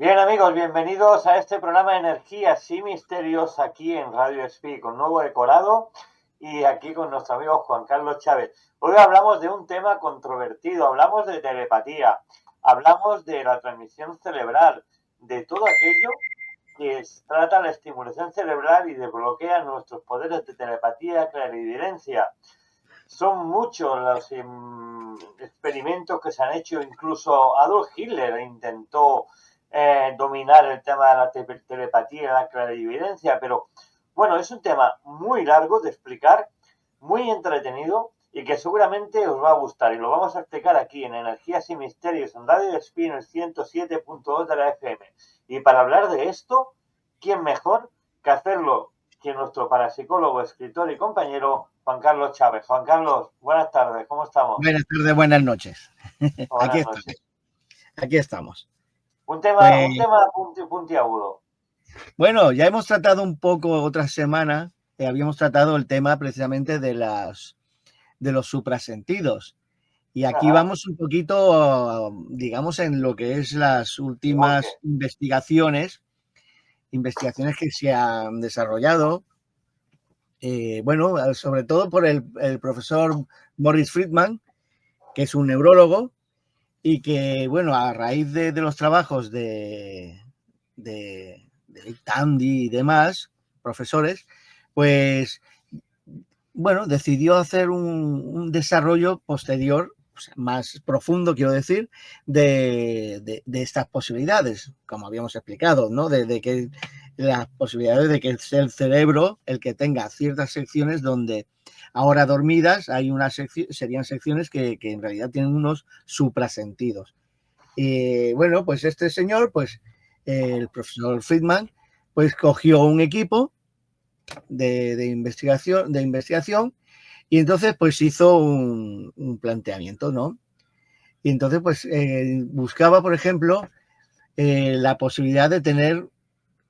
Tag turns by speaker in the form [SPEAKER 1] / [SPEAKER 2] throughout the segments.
[SPEAKER 1] Bien amigos, bienvenidos a este programa de Energía así misteriosa aquí en Radio Espí, con nuevo decorado y aquí con nuestro amigo Juan Carlos Chávez. Hoy hablamos de un tema controvertido, hablamos de telepatía, hablamos de la transmisión cerebral, de todo aquello que trata la estimulación cerebral y desbloquea nuestros poderes de telepatía y clarividencia. Son muchos los experimentos que se han hecho, incluso Adolf Hitler intentó dominar el tema de la telepatía y la clarividencia, pero bueno, es un tema muy largo de explicar, muy entretenido y que seguramente os va a gustar y lo vamos a explicar aquí en Energías y Misterios en Radio Espí en el 107.2 de la FM. Y para hablar de esto, ¿quién mejor que hacerlo que nuestro parapsicólogo, escritor y compañero Juan Carlos Chávez? Juan Carlos, buenas tardes, ¿cómo estamos?
[SPEAKER 2] Buenas tardes, buenas noches. Aquí
[SPEAKER 1] Buenas
[SPEAKER 2] estamos,
[SPEAKER 1] noches.
[SPEAKER 2] aquí estamos.
[SPEAKER 1] Un
[SPEAKER 2] Pues,
[SPEAKER 1] tema puntiagudo.
[SPEAKER 2] bueno, ya hemos tratado un poco otras semanas, habíamos tratado el tema precisamente de los suprasentidos. Y aquí
[SPEAKER 1] Ajá.
[SPEAKER 2] vamos un poquito, digamos, en lo que es las
[SPEAKER 1] Remolque.
[SPEAKER 2] últimas investigaciones que se han desarrollado. Bueno, sobre todo por el profesor Morris Friedman, que es un neurólogo, y que, bueno, a raíz de los trabajos de Tandy y demás profesores, pues, bueno, decidió hacer un desarrollo posterior, o sea, más profundo, quiero decir, de estas posibilidades, como habíamos explicado, ¿no? De que las posibilidades de que sea el cerebro el que tenga ciertas secciones donde ahora dormidas hay serían secciones que en realidad tienen unos suprasentidos. Y bueno, pues este señor, pues el profesor Friedman, pues cogió un equipo de investigación y entonces pues hizo un planteamiento, ¿no? Y entonces pues buscaba, por ejemplo, la posibilidad de tener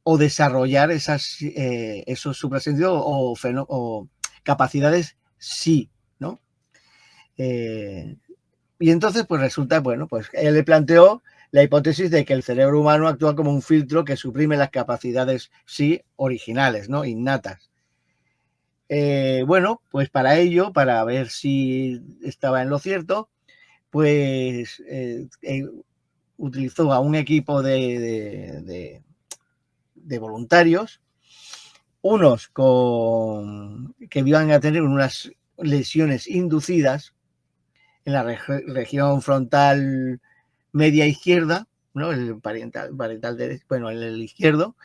[SPEAKER 2] o desarrollar esos suprasentidos o capacidades sí, ¿no? Y entonces, pues resulta, bueno, pues él le planteó la hipótesis de que el cerebro humano actúa como un filtro que suprime las capacidades, sí, originales, ¿no? Innatas. Bueno, pues para ello, para ver si estaba en lo cierto, pues utilizó a un equipo de voluntarios, unos que iban a tener unas lesiones inducidas en la región frontal media izquierda, ¿no? El parietal derecho, bueno, el izquierdo,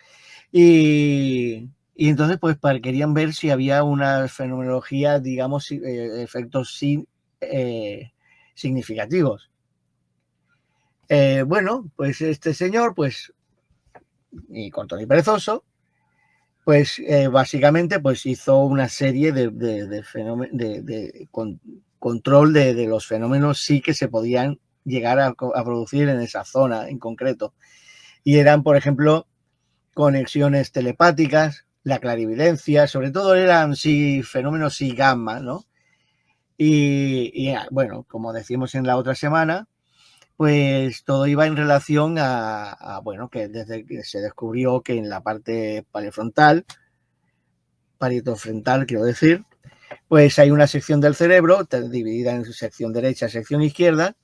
[SPEAKER 2] y entonces pues querían ver si había una fenomenología, digamos, efectos significativos. Bueno, pues este señor, pues, y corto ni perezoso, pues básicamente pues hizo una serie de control de los fenómenos sí que se podían llegar a producir en esa zona en concreto. Y eran, por ejemplo, conexiones telepáticas, la clarividencia, sobre todo eran sí fenómenos sí gamma, ¿no? Y bueno, como decimos en la otra semana, pues todo iba en relación bueno, que desde que se descubrió que en la parte parietofrontal, quiero decir, pues hay una sección del cerebro dividida en sección derecha y sección izquierda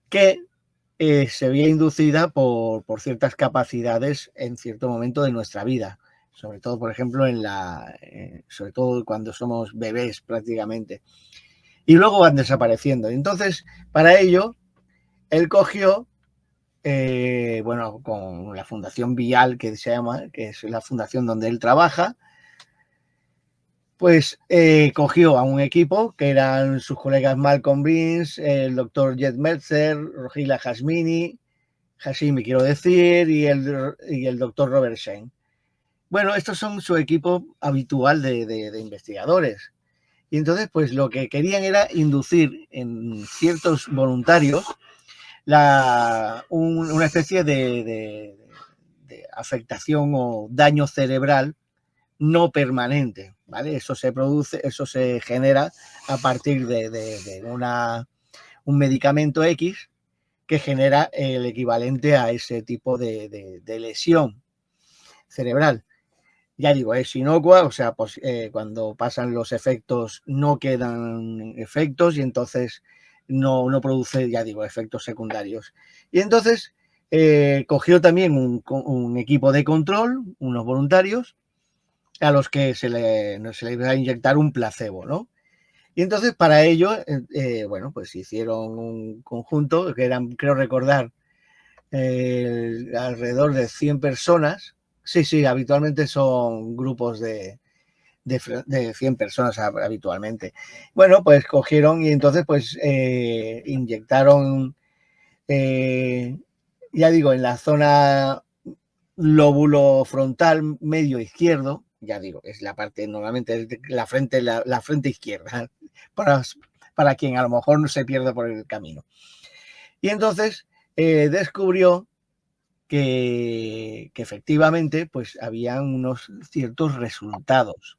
[SPEAKER 2] que se veía inducida por ciertas capacidades en cierto momento de nuestra vida, sobre todo, por ejemplo, sobre todo cuando somos bebés prácticamente, y luego van desapareciendo. Entonces, para ello, él cogió, bueno, con la Fundación Vial, que se llama, que es la fundación donde él trabaja, pues cogió a un equipo que eran sus colegas Malcolm Vince, el doctor Jet Meltzer, Rohila Hashimi quiero decir, y el doctor Robert Shane. Bueno, estos son su equipo habitual de investigadores. Y entonces, pues lo que querían era inducir en ciertos voluntarios una especie de afectación o daño cerebral no permanente, ¿vale? Eso se genera a partir de un medicamento X que genera el equivalente a ese tipo de lesión cerebral. Ya digo, es inocua, o sea, pues, cuando pasan los efectos no quedan efectos y entonces no produce, ya digo, efectos secundarios. Y entonces cogió también un equipo de control, unos voluntarios, a los que se le iba a inyectar un placebo, ¿no? Y entonces para ello, bueno, pues hicieron un conjunto que eran, creo recordar, alrededor de 100 personas. Sí, habitualmente son grupos de 100 personas habitualmente. Bueno, pues cogieron y entonces pues inyectaron, ya digo, en la zona lóbulo frontal medio izquierdo, ya digo, es la parte normalmente la frente izquierda, para quien a lo mejor no se pierde por el camino. Y entonces descubrió que efectivamente pues habían unos ciertos resultados,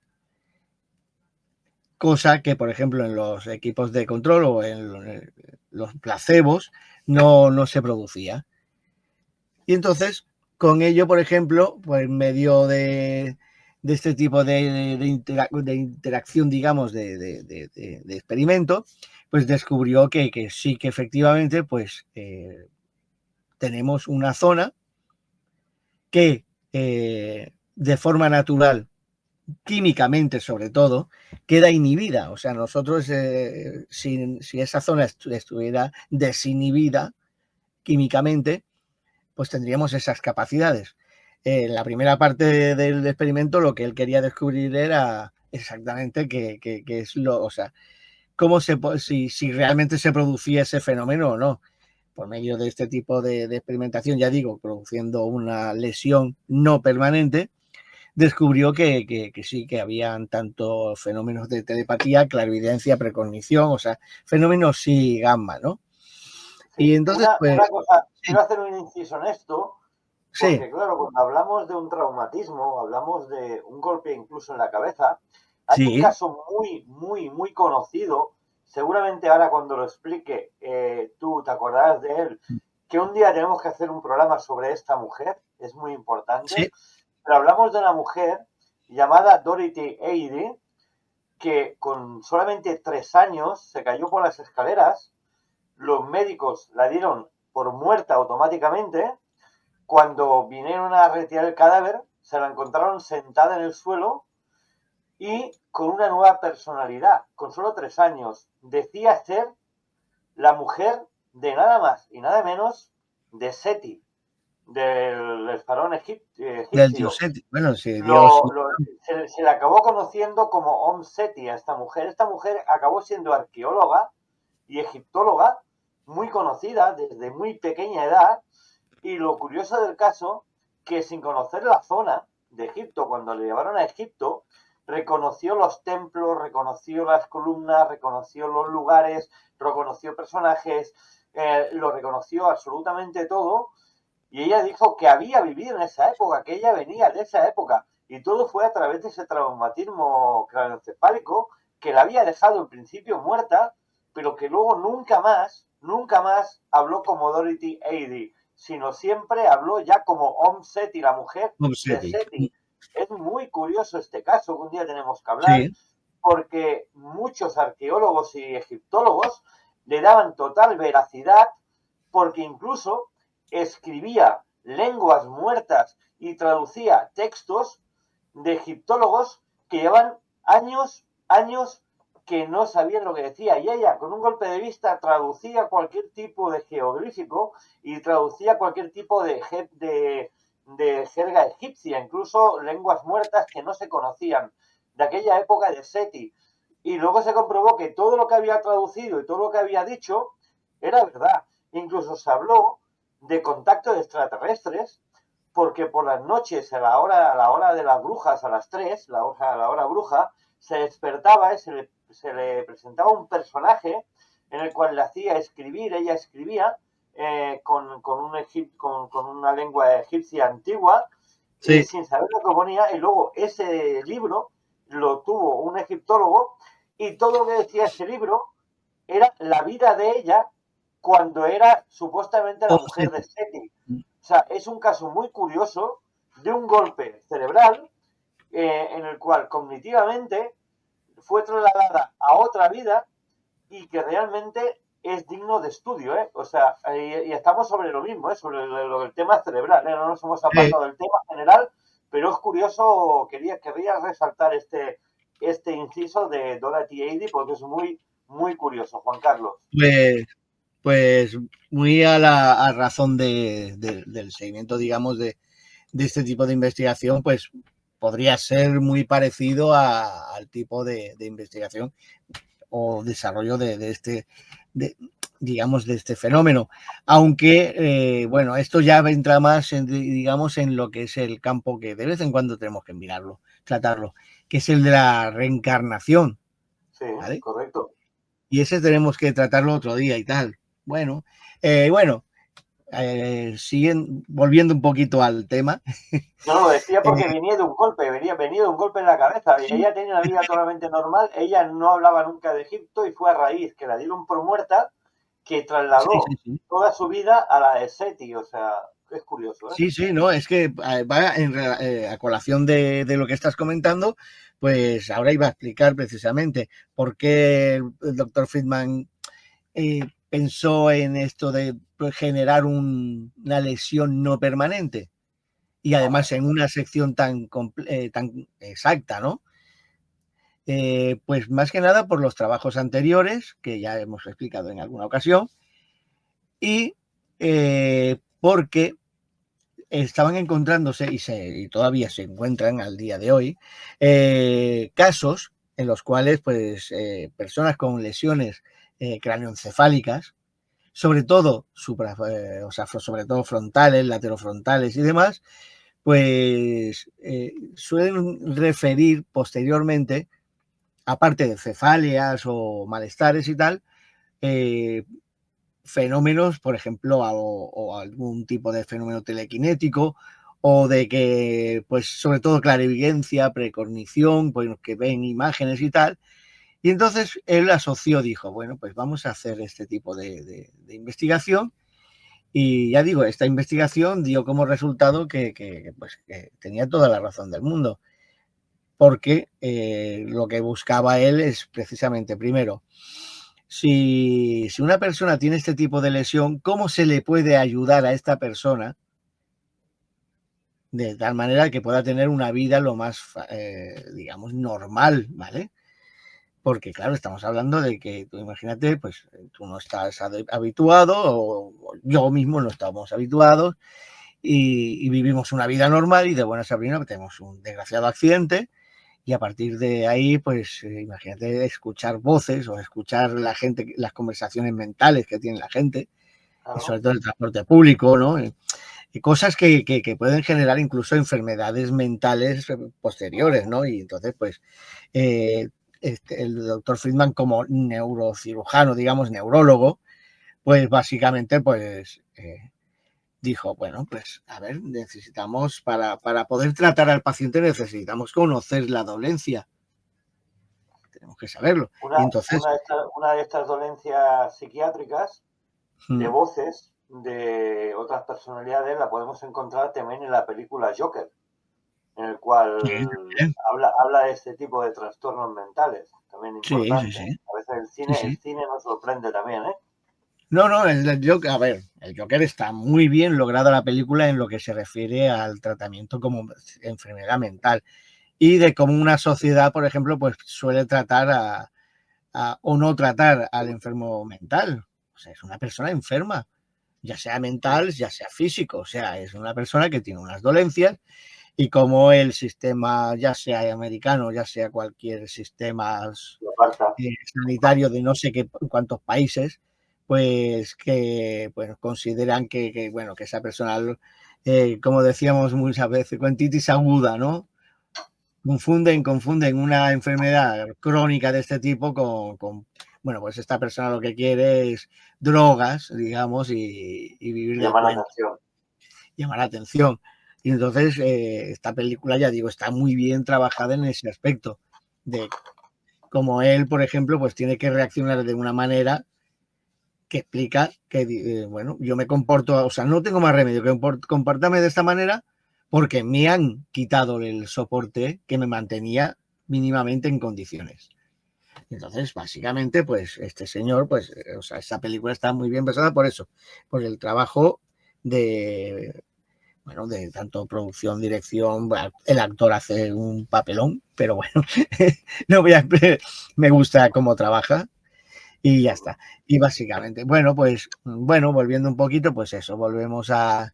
[SPEAKER 2] cosa que por ejemplo en los equipos de control o en los placebos no se producía. Y entonces con ello, por ejemplo, pues en medio de este tipo de interacción, digamos, de experimento, pues descubrió que sí, que efectivamente pues tenemos una zona que de forma natural, químicamente sobre todo, queda inhibida. O sea, nosotros, si esa zona estuviera desinhibida químicamente, pues tendríamos esas capacidades. En la primera parte del experimento lo que él quería descubrir era exactamente qué es lo, o sea, cómo si realmente se producía ese fenómeno o no. Por medio de este tipo de experimentación, ya digo, produciendo una lesión no permanente, descubrió que sí, que habían tanto fenómenos de telepatía, clarividencia, precognición, o sea, fenómenos sí gamma, ¿no?
[SPEAKER 1] Sí,
[SPEAKER 2] Y entonces, pues,
[SPEAKER 1] una cosa,
[SPEAKER 2] sí,
[SPEAKER 1] quiero hacer un inciso en esto,
[SPEAKER 2] sí,
[SPEAKER 1] porque claro, cuando hablamos de un traumatismo, hablamos de un golpe incluso en la cabeza, hay un
[SPEAKER 2] sí,
[SPEAKER 1] caso muy conocido, seguramente ahora cuando lo explique, tú te acordarás de él, que un día tenemos que hacer un programa sobre esta mujer, es muy importante,
[SPEAKER 2] sí,
[SPEAKER 1] pero hablamos de una mujer llamada Dorothy Eide, que con solamente 3 años se cayó por las escaleras, los médicos la dieron por muerta automáticamente. Cuando vinieron a retirar el cadáver, se la encontraron sentada en el suelo y con una nueva personalidad. Con solo 3 años, decía ser la mujer de nada más y nada menos de Seti, del faraón
[SPEAKER 2] del
[SPEAKER 1] egipcio.
[SPEAKER 2] dios, bueno, sí, Dios,
[SPEAKER 1] Se le acabó conociendo como Om Seti a esta mujer. Esta mujer acabó siendo arqueóloga y egiptóloga, muy conocida desde muy pequeña edad. Y lo curioso del caso, que sin conocer la zona de Egipto, cuando le llevaron a Egipto, reconoció los templos, reconoció las columnas, reconoció los lugares, reconoció personajes, lo reconoció absolutamente todo. Y ella dijo que había vivido en esa época, que ella venía de esa época. Y todo fue a través de ese traumatismo craneoencefálico que la había dejado en principio muerta, pero que luego nunca más habló como Dorothy Eide, sino siempre habló ya como Om Seti, la mujer de Seti. Es muy curioso este caso, que un día tenemos que hablar,
[SPEAKER 2] sí,
[SPEAKER 1] porque muchos arqueólogos y egiptólogos le daban total veracidad, porque incluso escribía lenguas muertas y traducía textos de egiptólogos que llevan años que no sabían lo que decía. Y ella, con un golpe de vista, traducía cualquier tipo de jeroglífico y traducía cualquier tipo de jerga egipcia, incluso lenguas muertas que no se conocían, de aquella época de Seti. Y luego se comprobó que todo lo que había traducido y todo lo que había dicho era verdad. Incluso se habló de contacto de extraterrestres, porque por las noches, a la hora de las brujas, a las 3, la hora bruja, se despertaba y se le presentaba un personaje en el cual le hacía escribir, ella escribía con una lengua egipcia antigua,
[SPEAKER 2] sí,
[SPEAKER 1] sin saber lo que ponía, y luego ese libro lo tuvo un egiptólogo, y todo lo que decía ese libro era la vida de ella cuando era supuestamente la
[SPEAKER 2] Oh,
[SPEAKER 1] mujer de
[SPEAKER 2] sí.
[SPEAKER 1] Seti. O sea, es un caso muy curioso de un golpe cerebral en el cual cognitivamente fue trasladada a otra vida y que realmente es digno de estudio, ¿eh? O sea, y estamos sobre lo mismo, ¿eh? Sobre el tema cerebral, ¿eh? No nos hemos
[SPEAKER 2] Sí.
[SPEAKER 1] apartado del tema general, pero es curioso, querría resaltar este inciso de Dorothy Eidy porque es muy curioso, Juan Carlos.
[SPEAKER 2] Pues, pues muy a razón del seguimiento, digamos, de este tipo de investigación, pues podría ser muy parecido al tipo de investigación o desarrollo de este, de, digamos, de este fenómeno. Aunque, bueno, esto ya entra más, digamos, en lo que es el campo que de vez en cuando tenemos que mirarlo, tratarlo, que es el de la reencarnación,
[SPEAKER 1] Sí,
[SPEAKER 2] ¿vale?
[SPEAKER 1] correcto.
[SPEAKER 2] Y ese tenemos que tratarlo otro día y tal. Bueno, bueno, siguen volviendo un poquito al tema.
[SPEAKER 1] No, lo decía
[SPEAKER 2] Eh,
[SPEAKER 1] porque venía de un golpe en la cabeza.
[SPEAKER 2] sí,
[SPEAKER 1] Ella tenía una vida totalmente normal, ella no hablaba nunca de Egipto y fue a raíz que la dieron por muerta que
[SPEAKER 2] sí,
[SPEAKER 1] trasladó
[SPEAKER 2] sí, sí.
[SPEAKER 1] toda su vida a la de Seti. O sea, es curioso, ¿eh?
[SPEAKER 2] Sí, sí, no, es que va a colación de lo que estás comentando, pues ahora iba a explicar precisamente por qué el doctor Friedman pensó en esto de generar una lesión no permanente y además en una sección tan exacta, ¿no? Pues más que nada por los trabajos anteriores, que ya hemos explicado en alguna ocasión, y porque estaban encontrándose y todavía se encuentran al día de hoy casos en los cuales pues personas con lesiones cráneoencefálicas, sobre todo o sea, sobre todo frontales, laterofrontales y demás, pues suelen referir posteriormente, aparte de cefaleas o malestares y tal, eh, fenómenos, por ejemplo, o algún tipo de fenómeno telequinético, o de que, pues, sobre todo clarividencia, precognición, pues, que ven imágenes y tal. Y entonces él asoció, dijo, bueno, pues vamos a hacer este tipo de investigación. Y ya digo, esta investigación dio como resultado pues, que tenía toda la razón del mundo, porque lo que buscaba él es precisamente, primero, si una persona tiene este tipo de lesión, ¿cómo se le puede ayudar a esta persona de tal manera que pueda tener una vida lo más, digamos, normal, ¿vale? Porque, claro, estamos hablando de que tú imagínate, pues tú no estás habituado, o yo mismo no estamos habituados, y vivimos una vida normal y de buenas a primeras tenemos un desgraciado accidente. Y a partir de ahí, pues imagínate escuchar voces o escuchar la gente, las conversaciones mentales que tiene la gente, y sobre
[SPEAKER 1] Claro.
[SPEAKER 2] todo el transporte público, ¿no? Y cosas que pueden generar incluso enfermedades mentales posteriores, ¿no? Y entonces, pues, eh, el doctor Friedman como neurocirujano, digamos, neurólogo, pues básicamente, pues, dijo, bueno, pues, a ver, necesitamos, para poder tratar al paciente, necesitamos conocer la dolencia, tenemos que saberlo.
[SPEAKER 1] Una,
[SPEAKER 2] Y entonces,
[SPEAKER 1] una de estas dolencias psiquiátricas de
[SPEAKER 2] mm,
[SPEAKER 1] voces de otras personalidades la podemos encontrar también en la película Joker, en el
[SPEAKER 2] sí,
[SPEAKER 1] cual habla de este tipo de trastornos mentales, también
[SPEAKER 2] sí, sí,
[SPEAKER 1] importante.
[SPEAKER 2] sí,
[SPEAKER 1] A veces
[SPEAKER 2] sí,
[SPEAKER 1] el
[SPEAKER 2] sí.
[SPEAKER 1] cine nos sorprende también, ¿eh?
[SPEAKER 2] No, no, el Joker, a ver, el Joker está muy bien lograda la película en lo que se refiere al tratamiento como enfermedad mental y de cómo una sociedad, por ejemplo, pues suele tratar o no tratar al enfermo mental. O sea, es una persona enferma, ya sea mental, ya sea físico, o sea, es una persona que tiene unas dolencias y como el sistema, ya sea americano, ya sea cualquier sistema
[SPEAKER 1] Lo aparta.
[SPEAKER 2] sanitario de no sé qué cuántos países, pues que bueno, consideran bueno, que esa persona, como decíamos muchas veces, cuentitis aguda, ¿no? Confunden una enfermedad crónica de este tipo bueno, pues esta persona lo que quiere es drogas, digamos, y vivir del
[SPEAKER 1] Llama la
[SPEAKER 2] cuento,
[SPEAKER 1] atención.
[SPEAKER 2] llamar la atención. Y entonces esta película, ya digo, está muy bien trabajada en ese aspecto, de como él, por ejemplo, pues tiene que reaccionar de una manera que explica que, bueno, yo me comporto, o sea, no tengo más remedio que comportarme de esta manera porque me han quitado el soporte que me mantenía mínimamente en condiciones. Entonces, básicamente, pues este señor, pues, o sea, esta película está muy bien pensada por eso, por el trabajo de, bueno, de tanto producción, dirección, el actor hace un papelón, pero bueno, no voy a, me gusta cómo trabaja y ya está. Y básicamente, bueno, pues, bueno, volviendo un poquito, pues eso, volvemos a...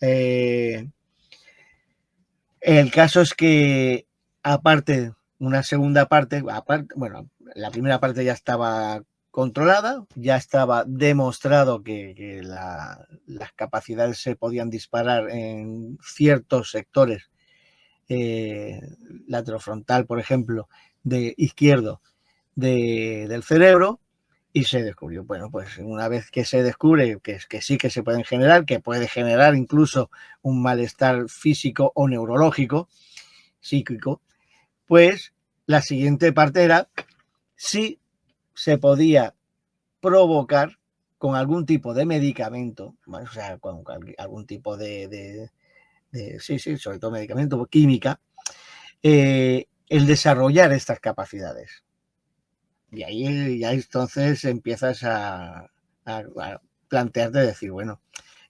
[SPEAKER 2] el caso es que, aparte, una segunda parte, aparte, bueno, la primera parte ya estaba controlada, ya estaba demostrado que las capacidades se podían disparar en ciertos sectores, laterofrontal, por ejemplo, de izquierdo del cerebro, y se descubrió, bueno, pues una vez que se descubre que sí que se pueden generar, que puede generar incluso un malestar físico o neurológico, psíquico, pues la siguiente parte era si se podía provocar con algún tipo de medicamento, o sea, con algún tipo sí, sobre todo medicamento, química, el desarrollar estas capacidades. Y ahí ya entonces empiezas a plantearte decir, bueno,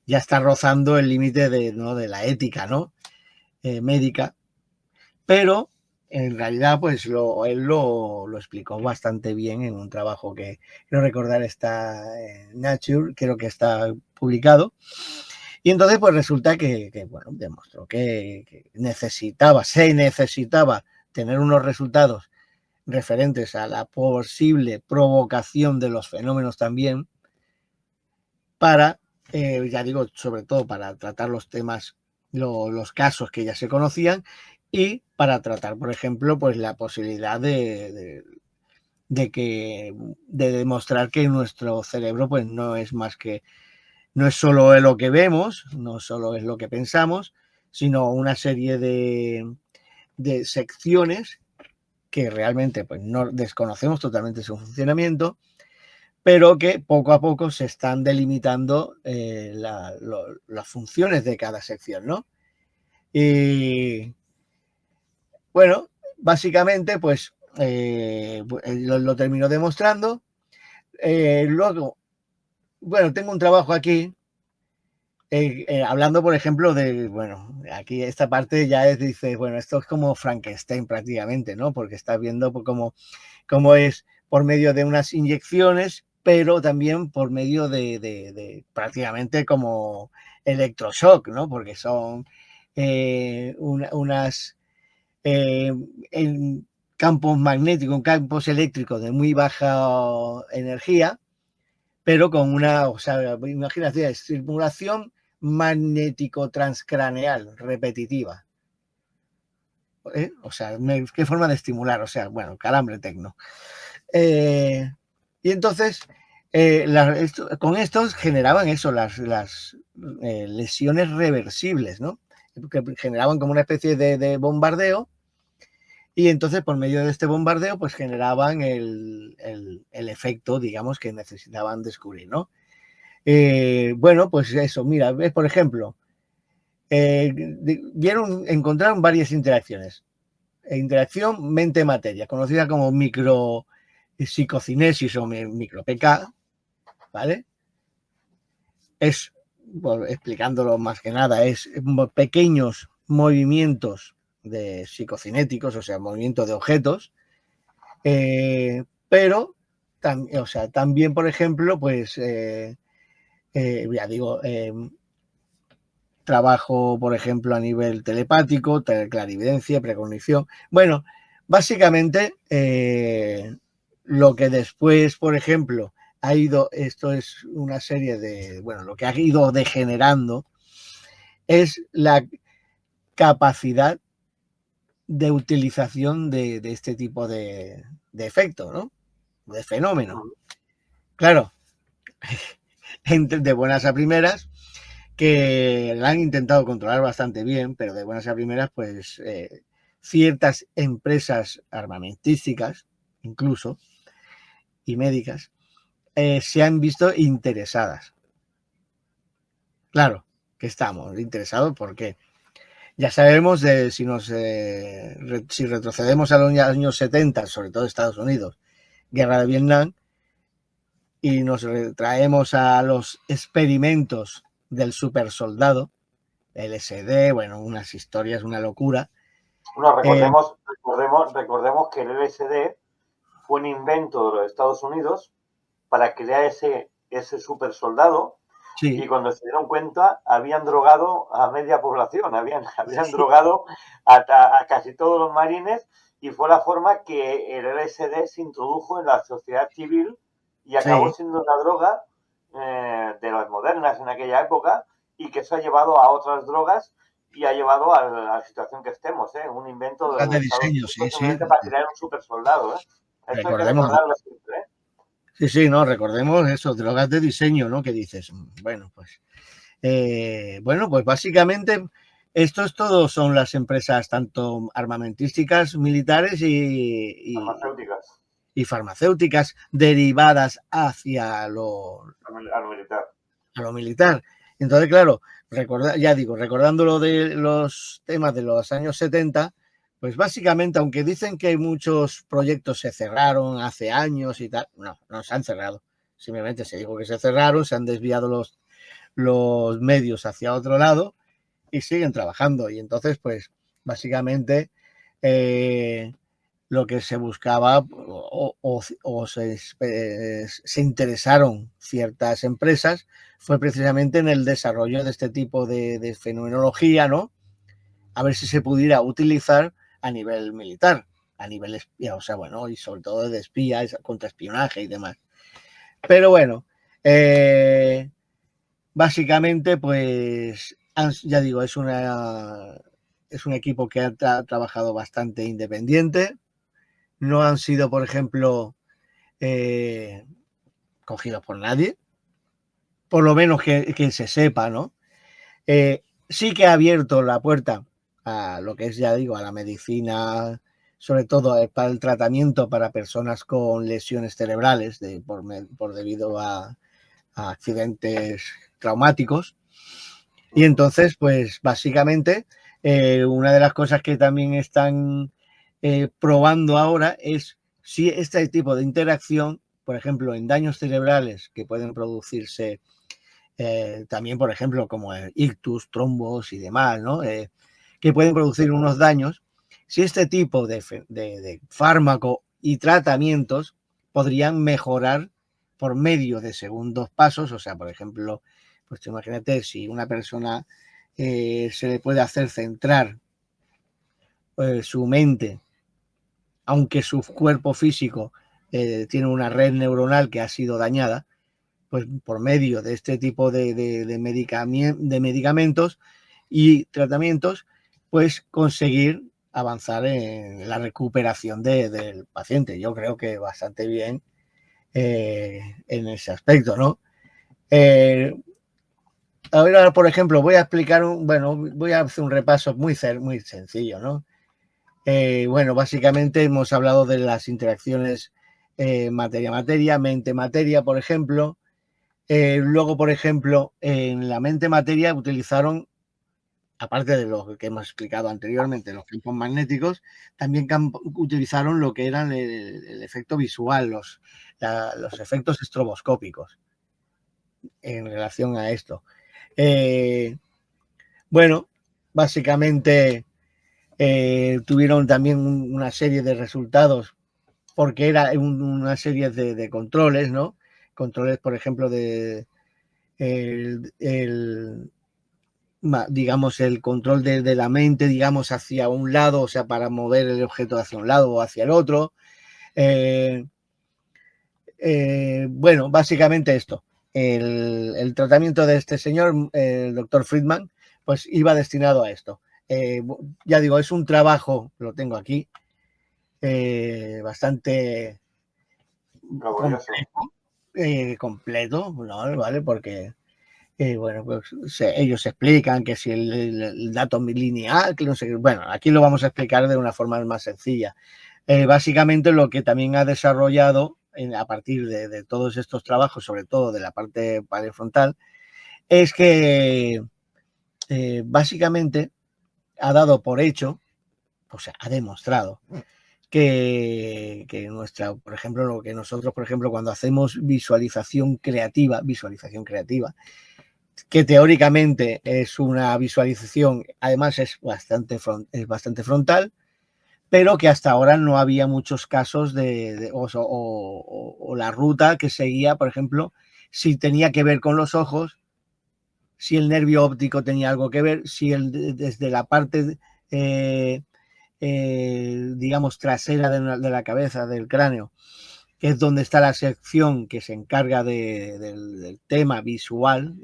[SPEAKER 2] ya está rozando el límite ¿no? de la ética, ¿no? Médica, pero en realidad pues él lo explicó bastante bien en un trabajo que quiero recordar está en Nature, creo que está publicado, y entonces pues resulta que bueno, demostró que se necesitaba tener unos resultados referentes a la posible provocación de los fenómenos también para, ya digo, sobre todo para tratar los temas, los casos que ya se conocían y para tratar, por ejemplo, pues la posibilidad de demostrar que nuestro cerebro pues no es más que, no es solo lo que vemos, no solo es lo que pensamos, sino una serie de secciones que realmente pues no desconocemos totalmente su funcionamiento, pero que poco a poco se están delimitando las funciones de cada sección, ¿no? Y bueno, básicamente pues lo termino demostrando. Luego, bueno, tengo un trabajo aquí hablando, por ejemplo, bueno, aquí esta parte ya dice, bueno, esto es como Frankenstein prácticamente, ¿no? Porque estás viendo cómo es por medio de unas inyecciones, pero también por medio de prácticamente como electroshock, ¿no? Porque son unas en campos magnéticos, campos eléctricos de muy baja energía, pero con una, o sea, imagínate, estimulación magnético-transcraneal repetitiva. O sea, qué forma de estimular, o sea, bueno, calambre tecno. Y entonces, con estos generaban eso, las lesiones reversibles, ¿no? Que generaban como una especie de bombardeo, y entonces por medio de este bombardeo pues generaban el efecto, digamos, que necesitaban descubrir, ¿no? Bueno, pues eso, mira, ves, por ejemplo, encontraron varias interacciones. Interacción mente-materia, conocida como micropsicocinesis o micro-PK, ¿vale? Es, bueno, explicándolo más que nada, es pequeños movimientos de psicocinéticos, o sea, movimiento de objetos, pero o sea, también, por ejemplo, pues, ya digo, trabajo, por ejemplo, a nivel telepático, clarividencia, precognición. Bueno, básicamente lo que después, por ejemplo, ha ido, esto es una serie de, bueno, lo que ha ido degenerando es la capacidad de utilización de este tipo de efecto, ¿no? De fenómeno. Claro, de buenas a primeras, que la han intentado controlar bastante bien, pero de buenas a primeras, pues ciertas empresas armamentísticas, incluso, y médicas, se han visto interesadas. Claro que estamos interesados porque ya sabemos si retrocedemos a los años 70, sobre todo Estados Unidos, guerra de Vietnam, y nos traemos a los experimentos del supersoldado, LSD, bueno, unas historias, una locura.
[SPEAKER 1] Bueno, recordemos que el LSD fue un invento de los Estados Unidos para crear ese supersoldado. Sí. Y cuando se dieron cuenta, habían drogado a media población, habían drogado a casi todos los marines, y fue la forma que el LSD se introdujo en la sociedad civil y acabó siendo una droga de las modernas en aquella época, y que eso ha llevado a otras drogas y ha llevado a la situación que estemos, un invento de los Estados Unidos para crear un supersoldado. Esto hay que recordarlo siempre.
[SPEAKER 2] Sí, no, recordemos eso, drogas de diseño, ¿no? Que dices, bueno, pues básicamente estos todos son las empresas tanto armamentísticas, militares y farmacéuticas derivadas hacia
[SPEAKER 1] a lo
[SPEAKER 2] militar. Entonces, claro, recordando lo de los temas de los años 70, pues básicamente, aunque dicen que muchos proyectos se cerraron hace años y tal, no se han cerrado. Simplemente se dijo que se cerraron, se han desviado los medios hacia otro lado y siguen trabajando. Y entonces, pues, básicamente, lo que se buscaba o se interesaron ciertas empresas fue precisamente en el desarrollo de este tipo de fenomenología, ¿no? A ver si se pudiera utilizar a nivel militar, a nivel espía, o sea, bueno, y sobre todo de espías, contraespionaje y demás. Pero bueno, básicamente, pues, ya digo, es un equipo que ha trabajado bastante independiente. No han sido, por ejemplo, cogidos por nadie, por lo menos que se sepa, ¿no? Sí que ha abierto la puerta a lo que es, ya digo, a la medicina, sobre todo para el tratamiento para personas con lesiones cerebrales por debido a accidentes traumáticos. Y entonces, pues básicamente, una de las cosas que también están probando ahora es si este tipo de interacción, por ejemplo, en daños cerebrales que pueden producirse también, por ejemplo, como ictus, trombos y demás, ¿no? Que pueden producir unos daños, si este tipo de fármaco y tratamientos podrían mejorar por medio de segundos pasos, o sea, por ejemplo, pues imagínate si una persona se le puede hacer centrar su mente, aunque su cuerpo físico tiene una red neuronal que ha sido dañada, pues por medio de este tipo de medicamentos y tratamientos, pues conseguir avanzar en la recuperación del paciente. Yo creo que bastante bien en ese aspecto, ¿no? Ahora, por ejemplo, voy a explicar, voy a hacer un repaso muy sencillo, ¿no? Bueno, básicamente hemos hablado de las interacciones materia-materia, mente-materia, por ejemplo. Luego, por ejemplo, en la mente-materia utilizaron, aparte de lo que hemos explicado anteriormente, los campos magnéticos, también utilizaron lo que eran el efecto visual, los efectos estroboscópicos en relación a esto. Bueno, básicamente tuvieron también una serie de resultados porque era una serie de controles, ¿no? Controles, por ejemplo, digamos, el control de la mente, digamos, hacia un lado, o sea, para mover el objeto hacia un lado o hacia el otro. Bueno, básicamente esto. El tratamiento de este señor, el doctor Friedman, pues iba destinado a esto. Ya digo, es un trabajo, lo tengo aquí, bastante completo, ¿no? ¿Vale? Porque, bueno, pues ellos explican que si el dato lineal, que no sé, bueno, aquí lo vamos a explicar de una forma más sencilla. Básicamente lo que también ha desarrollado a partir de todos estos trabajos, sobre todo de la parte paleofrontal, es que básicamente ha dado por hecho, o sea, ha demostrado que nuestra, por ejemplo, lo que nosotros, por ejemplo, cuando hacemos visualización creativa, que teóricamente es una visualización, además es bastante frontal, pero que hasta ahora no había muchos casos o la ruta que seguía, por ejemplo, si tenía que ver con los ojos, si el nervio óptico tenía algo que ver, si desde la parte, digamos, trasera de la cabeza, del cráneo, que es donde está la sección que se encarga del tema visual,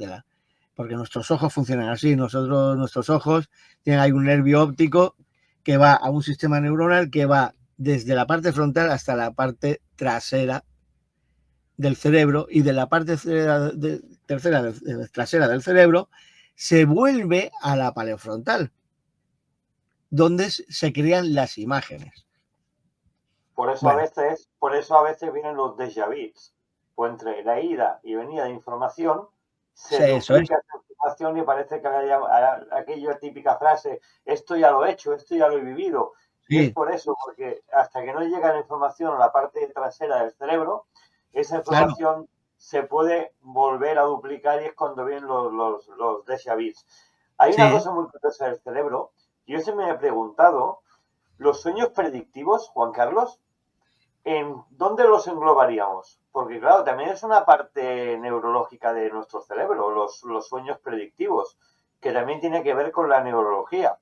[SPEAKER 2] porque nuestros ojos funcionan así, nuestros ojos tienen ahí un nervio óptico que va a un sistema neuronal que va desde la parte frontal hasta la parte trasera del cerebro, y de la parte trasera del cerebro se vuelve a la paleofrontal, donde se crean las imágenes.
[SPEAKER 1] Por eso a veces vienen los déjà vus. Pues entre la ida y venida de información, se duplica esa información y parece que haya aquella típica frase, esto ya lo he hecho, esto ya lo he vivido. Sí. Y es por eso, porque hasta que no llega la información a la parte trasera del cerebro, esa información se puede volver a duplicar, y es cuando vienen los déjà vus. Hay una cosa muy curiosa del cerebro. Yo se me he preguntado, los sueños predictivos, Juan Carlos, ¿en dónde los englobaríamos? Porque claro, también es una parte neurológica de nuestro cerebro, los sueños predictivos, que también tiene que ver con la neurología.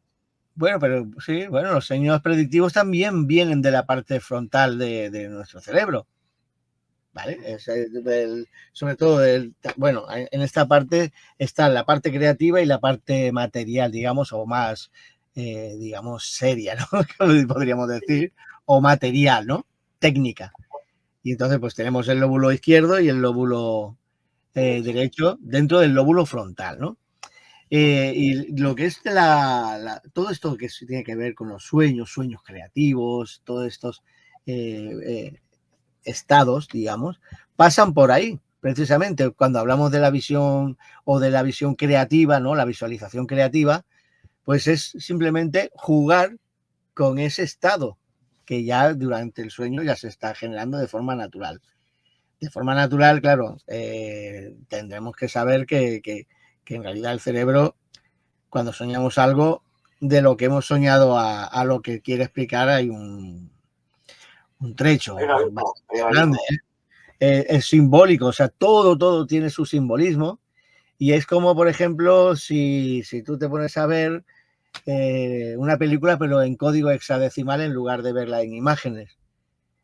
[SPEAKER 2] Bueno, pero sí, bueno, los sueños predictivos también vienen de la parte frontal de nuestro cerebro, ¿vale? Sobre todo, bueno, en esta parte está la parte creativa y la parte material, digamos, o más, digamos, seria, ¿no? Podríamos decir, o material, ¿no? Técnica. Y entonces, pues tenemos el lóbulo izquierdo y el lóbulo derecho dentro del lóbulo frontal, ¿no? Y lo que es todo esto que tiene que ver con los sueños creativos, todos estos estados, digamos, pasan por ahí. Precisamente cuando hablamos de la visión o de la visión creativa, ¿no? La visualización creativa, pues es simplemente jugar con ese estado que ya durante el sueño ya se está generando de forma natural. De forma natural, claro, tendremos que saber que en realidad el cerebro, cuando soñamos algo, de lo que hemos soñado a lo que quiere explicar hay un trecho grande, es simbólico, o sea, todo tiene su simbolismo, y es como, por ejemplo, si tú te pones a ver una película pero en código hexadecimal en lugar de verla en imágenes.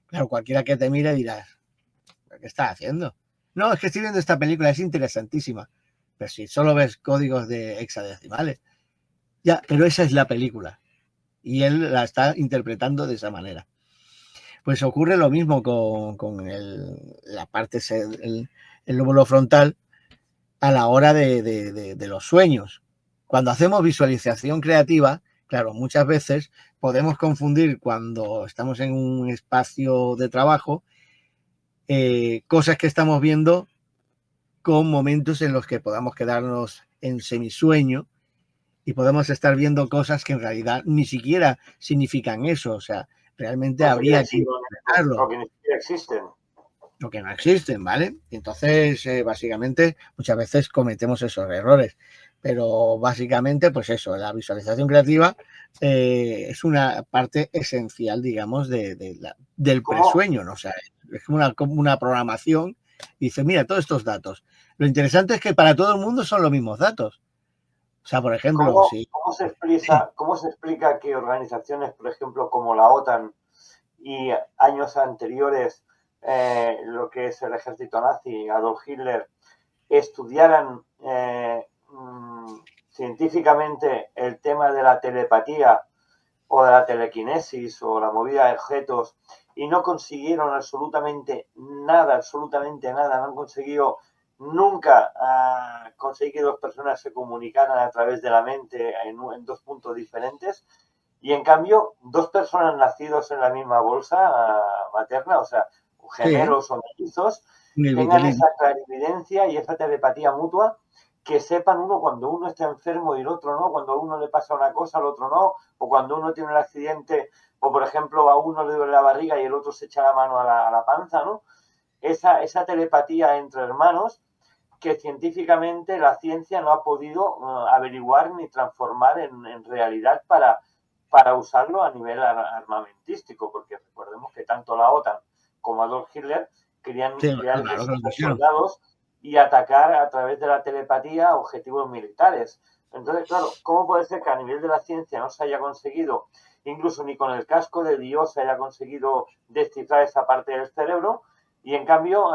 [SPEAKER 2] Claro, cualquiera que te mire dirá, ¿qué estás haciendo? No, es que estoy viendo esta película, es interesantísima. Pero si solo ves códigos de hexadecimales. Ya, pero esa es la película. Y él la está interpretando de esa manera. Pues ocurre lo mismo con la parte, el lóbulo frontal a la hora de los sueños. Cuando hacemos visualización creativa, claro, muchas veces podemos confundir cuando estamos en un espacio de trabajo cosas que estamos viendo con momentos en los que podamos quedarnos en semisueño y podemos estar viendo cosas que en realidad ni siquiera significan eso. O sea, realmente habría que
[SPEAKER 1] investigarlo. Lo que ni siquiera existen.
[SPEAKER 2] Lo que no existen, ¿vale? Entonces, básicamente, muchas veces cometemos esos errores. Pero básicamente, pues eso, la visualización creativa es una parte esencial, digamos, del presueño, ¿no? O sea, es como una programación. Y dice, mira, todos estos datos. Lo interesante es que para todo el mundo son los mismos datos. O sea, por ejemplo,
[SPEAKER 1] ¿Cómo se explica que organizaciones, por ejemplo, como la OTAN y años anteriores, lo que es el ejército nazi, Adolf Hitler, estudiaran científicamente el tema de la telepatía o de la telequinesis o la movida de objetos y no consiguieron absolutamente nada, no han conseguido nunca conseguir que dos personas se comunicaran a través de la mente en dos puntos diferentes? Y en cambio, dos personas nacidos en la misma bolsa materna, o sea, gemelos o mellizos, tengan esa clarividencia y esa telepatía mutua, que sepan uno cuando uno está enfermo y el otro no, cuando a uno le pasa una cosa, al otro no, o cuando uno tiene un accidente, o por ejemplo a uno le duele la barriga y el otro se echa la mano a la panza, ¿no? Esa telepatía entre hermanos que científicamente la ciencia no ha podido averiguar ni transformar en realidad para usarlo a nivel armamentístico, porque recordemos que tanto la OTAN como Adolf Hitler querían crear soldados y atacar a través de la telepatía objetivos militares. Entonces, claro, ¿cómo puede ser que a nivel de la ciencia no se haya conseguido, incluso ni con el casco de Dios se haya conseguido descifrar esa parte del cerebro, y en cambio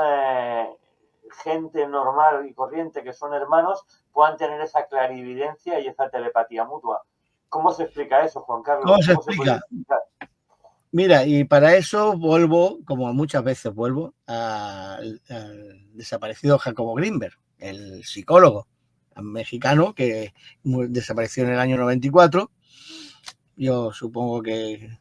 [SPEAKER 1] gente normal y corriente que son hermanos puedan tener esa clarividencia y esa telepatía mutua? ¿Cómo se explica eso, Juan Carlos?
[SPEAKER 2] ¿Cómo se explica? Mira, y para eso vuelvo, como muchas veces vuelvo, al desaparecido Jacobo Grinberg, el psicólogo mexicano que desapareció en el año 94. Yo supongo que,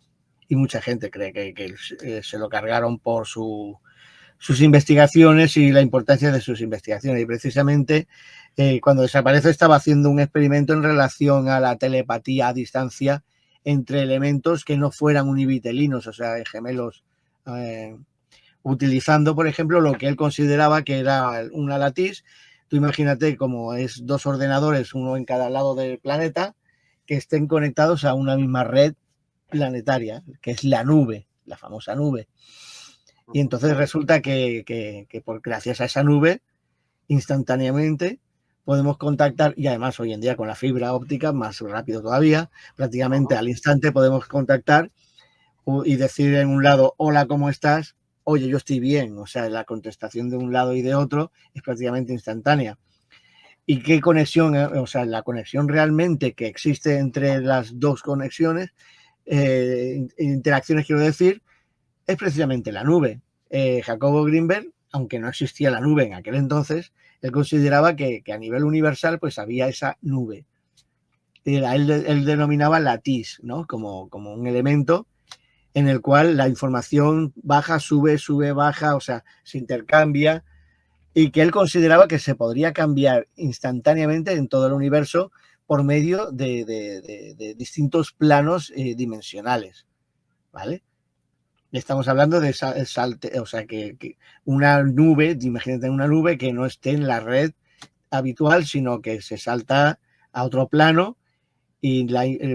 [SPEAKER 2] y mucha gente cree que se lo cargaron por sus investigaciones y la importancia de sus investigaciones. Y precisamente cuando desaparece estaba haciendo un experimento en relación a la telepatía a distancia entre elementos que no fueran univitelinos, o sea, gemelos, utilizando, por ejemplo, lo que él consideraba que era una lattice. Tú imagínate como es 2 ordenadores, uno en cada lado del planeta, que estén conectados a una misma red planetaria, que es la nube, la famosa nube. Y entonces resulta que gracias a esa nube, instantáneamente podemos contactar, y además hoy en día con la fibra óptica, más rápido todavía, prácticamente al instante podemos contactar y decir en un lado, hola, ¿cómo estás? Oye, yo estoy bien. O sea, la contestación de un lado y de otro es prácticamente instantánea. ¿Y qué conexión? O sea, la conexión realmente que existe entre las dos conexiones, interacciones quiero decir, es precisamente la nube. Jacobo Grinberg, aunque no existía la nube en aquel entonces, él consideraba que a nivel universal pues había esa nube. Él denominaba lattice, ¿no? Como un elemento en el cual la información baja, sube, baja, o sea, se intercambia, y que él consideraba que se podría cambiar instantáneamente en todo el universo por medio de distintos planos dimensionales, ¿vale? Estamos hablando de salte, o sea, que una nube, imagínate una nube que no esté en la red habitual, sino que se salta a otro plano y,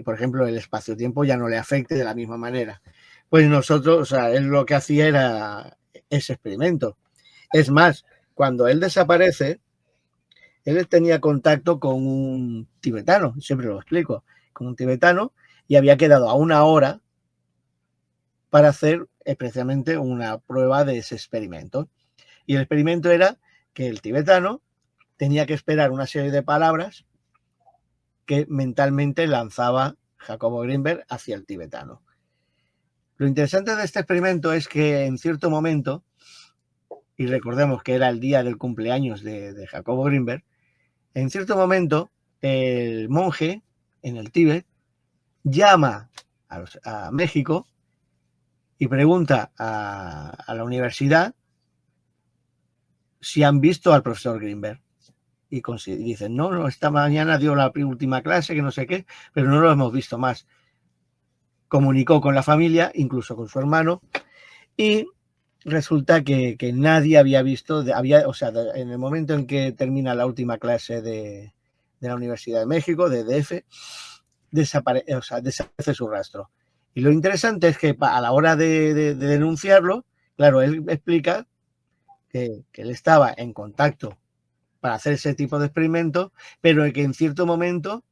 [SPEAKER 2] por ejemplo, el espacio-tiempo ya no le afecte de la misma manera. Pues nosotros, o sea, él lo que hacía era ese experimento. Es más, cuando él desaparece, él tenía contacto con un tibetano, siempre lo explico, con un tibetano, y había quedado a 1 hora para hacer precisamente una prueba de ese experimento. Y el experimento era que el tibetano tenía que esperar una serie de palabras que mentalmente lanzaba Jacobo Grinberg hacia el tibetano. Lo interesante de este experimento es que en cierto momento, y recordemos que era el día del cumpleaños de Jacobo Grinberg, en cierto momento el monje en el Tíbet llama a México y pregunta a la universidad si han visto al profesor Grinberg. Y dicen, no, esta mañana dio la última clase, que no sé qué, pero no lo hemos visto más. Comunicó con la familia, incluso con su hermano, y resulta que nadie había visto, o sea, en el momento en que termina la última clase de la Universidad de México, de DF, desaparece su rastro. Y lo interesante es que a la hora de denunciarlo, claro, él explica que él estaba en contacto para hacer ese tipo de experimento, pero que en cierto momento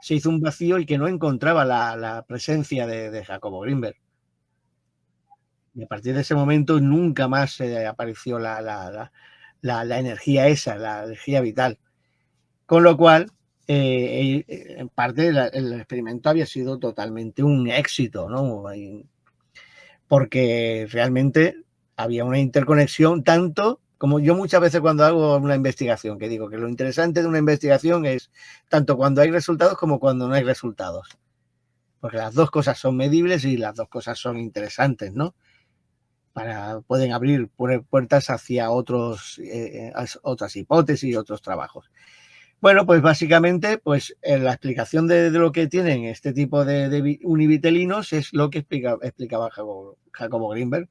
[SPEAKER 2] se hizo un vacío y que no encontraba la presencia de Jacobo Grinberg. Y a partir de ese momento nunca más apareció la energía esa, la energía vital. Con lo cual, en parte el experimento había sido totalmente un éxito, ¿no? Porque realmente había una interconexión, tanto como yo muchas veces cuando hago una investigación, que digo que lo interesante de una investigación es tanto cuando hay resultados como cuando no hay resultados. Porque las dos cosas son medibles y las dos cosas son interesantes, ¿no? pueden abrir puertas hacia otras hipótesis y otros trabajos. Bueno, pues básicamente, pues la explicación de lo que tienen este tipo de univitelinos es lo que explicaba Jacobo Greenberg,